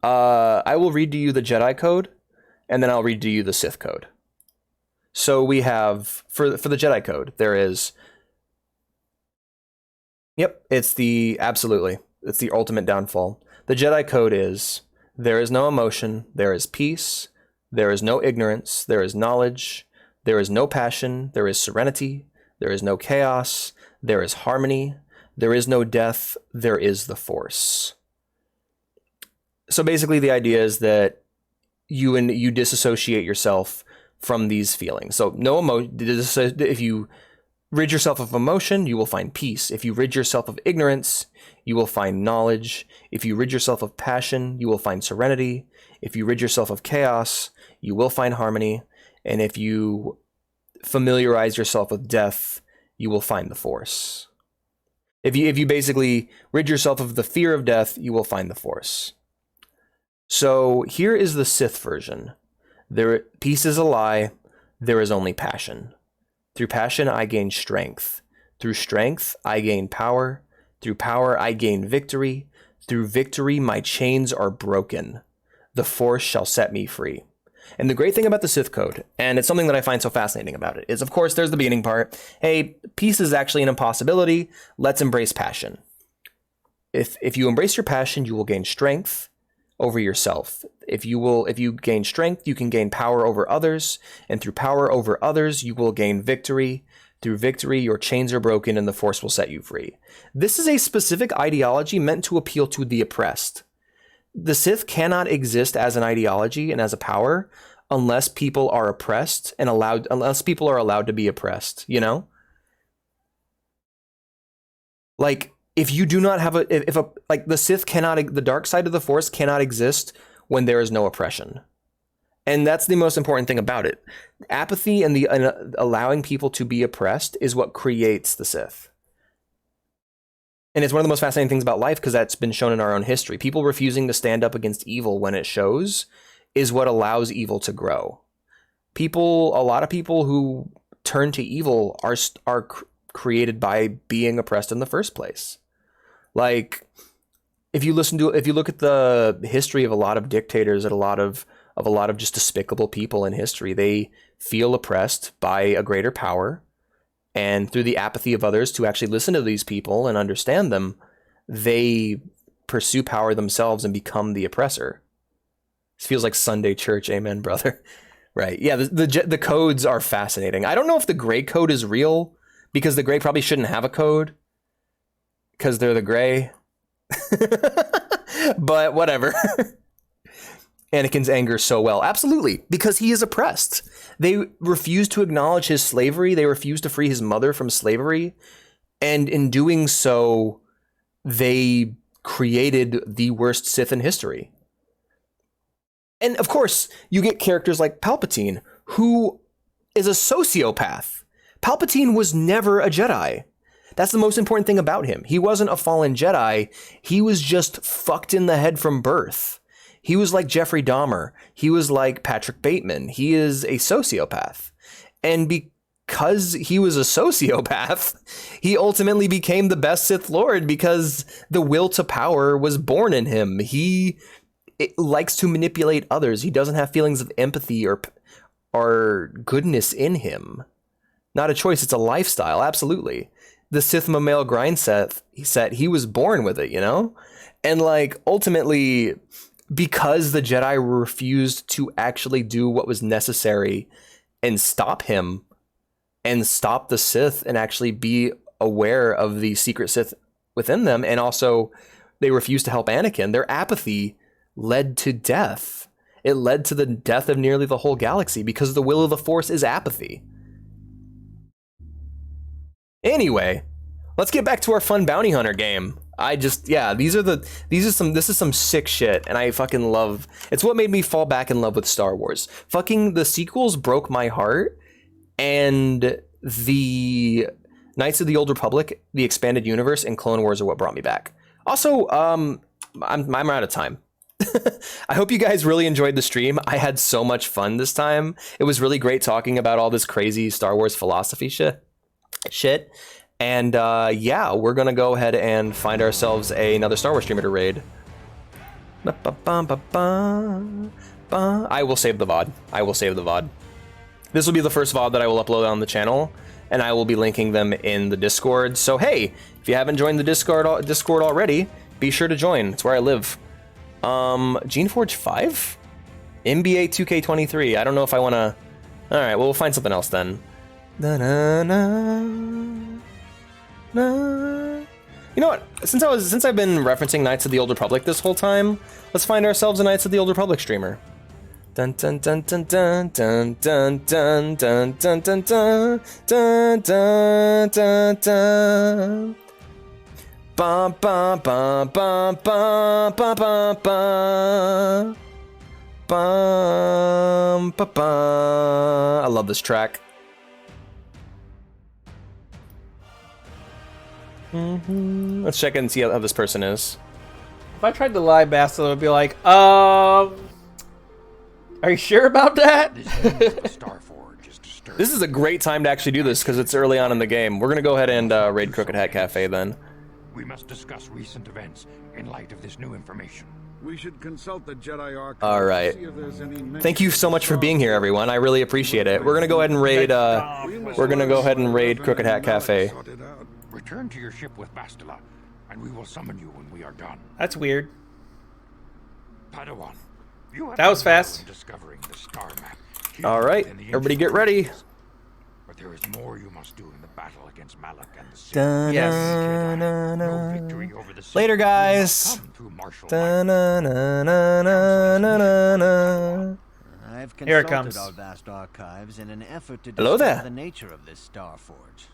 I will read to you the Jedi code, and then I'll read to you the Sith code. So we have, for the Jedi code, there is... Yep, it's the ultimate downfall. The Jedi code is, there is no emotion, there is peace, there is no ignorance, there is knowledge, there is no passion, there is serenity, there is no chaos, there is harmony, there is no death, there is the Force. So basically the idea is that you disassociate yourself from these feelings. So no emotion. If you rid yourself of emotion, you will find peace. If you rid yourself of ignorance, you will find knowledge. If you rid yourself of passion, you will find serenity. If you rid yourself of chaos, you will find harmony. And if you familiarize yourself with death, you will find the Force. If you basically rid yourself of the fear of death, you will find the Force. So here is the Sith version. Peace is a lie. There is only passion. Through passion, I gain strength. Through strength, I gain power. Through power, I gain victory. Through victory, my chains are broken. The Force shall set me free. And the great thing about the Sith code, and it's something that I find so fascinating about it, is of course there's the beginning part. Hey, peace is actually an impossibility. Let's embrace passion. If you embrace your passion, you will gain strength over yourself. If you gain strength, you can gain power over others, and through power over others, you will gain victory. Through victory, your chains are broken and the Force will set you free. This is a specific ideology meant to appeal to the oppressed. The Sith cannot exist as an ideology and as a power unless people are oppressed and unless people are allowed to be oppressed, you know? Like, if you do not have the Sith the dark side of the Force cannot exist when there is no oppression. And that's the most important thing about it. Apathy and allowing people to be oppressed is what creates the Sith. And it's one of the most fascinating things about life, because that's been shown in our own history. People refusing to stand up against evil when it shows is what allows evil to grow. A lot of people who turn to evil are created by being oppressed in the first place. Like, if you look at the history of a lot of dictators and a lot of just despicable people in history, they feel oppressed by a greater power, And through the apathy of others to actually listen to these people and understand them, they pursue power themselves and become the oppressor. This feels like Sunday church, amen, brother. Right, yeah, the codes are fascinating. I don't know if the Grey code is real, because the Grey probably shouldn't have a code, because they're the Grey. But whatever. Anakin's anger so well. Absolutely, because he is oppressed. They refuse to acknowledge his slavery. They refuse to free his mother from slavery. And in doing so, they created the worst Sith in history. And of course, you get characters like Palpatine, who is a sociopath. Palpatine was never a Jedi. That's the most important thing about him. He wasn't a fallen Jedi. He was just fucked in the head from birth. He was like Jeffrey Dahmer. He was like Patrick Bateman. He is a sociopath. And because he was a sociopath, he ultimately became the best Sith Lord because the will to power was born in him. He likes to manipulate others. He doesn't have feelings of empathy or goodness in him. Not a choice, it's a lifestyle, absolutely. The Sith Mamel grind set, he was born with it, you know? And like, ultimately, because the Jedi refused to actually do what was necessary and stop him and stop the Sith and actually be aware of the secret Sith within them, and also they refused to help Anakin, their apathy led to death. It led to the death of nearly the whole galaxy because the will of the Force is apathy. Anyway, let's get back to our fun bounty hunter game. This is some sick shit, and I fucking love. It's what made me fall back in love with Star Wars. Fucking the sequels broke my heart, and the Knights of the Old Republic, the expanded universe, and Clone Wars are what brought me back. Also, I'm out of time. I hope you guys really enjoyed the stream. I had so much fun this time. It was really great talking about all this crazy Star Wars philosophy shit. And yeah, we're gonna go ahead and find ourselves another Star Wars streamer to raid. I will save the VOD. This will be the first VOD that I will upload on the channel, and I will be linking them in the Discord. So hey, if you haven't joined the Discord already, be sure to join. It's where I live. GeneForge 5? NBA 2K23. I don't know if I want to... Alright, well, we'll find something else then. You know what? Since I've been referencing Knights of the Old Republic this whole time, let's find ourselves a Knights of the Old Republic streamer. Dun dun dun dun dun dun dun dun dun dun dun dun dun dun dun dun. Bum bum bum bum bum bum bum bum bum bum bum. I love this track. Let's check in and see how this person is. If I tried to lie, Bastila would be like, are you sure about that? This is a great time to actually do this because it's early on in the game. We're gonna go ahead and raid Crooked Hat Cafe then. We must discuss recent events in light of this new information. We should consult the Jedi Archive. All right. Thank you so much for being here, everyone. I really appreciate it. We're gonna go ahead and raid. Crooked Hat Cafe. Return to your ship with Bastila, and we will summon you when we are done. That's weird. Padawan, you have that was fast. Discovering the star map. All right, everybody, get ready. But there is more you must do in the battle against Malak and the Sith. Yes. No victory over the Sith. Later, guys. I've Here it consulted comes. our vast archives in an effort to Hello discover there. the nature of this Star Forge.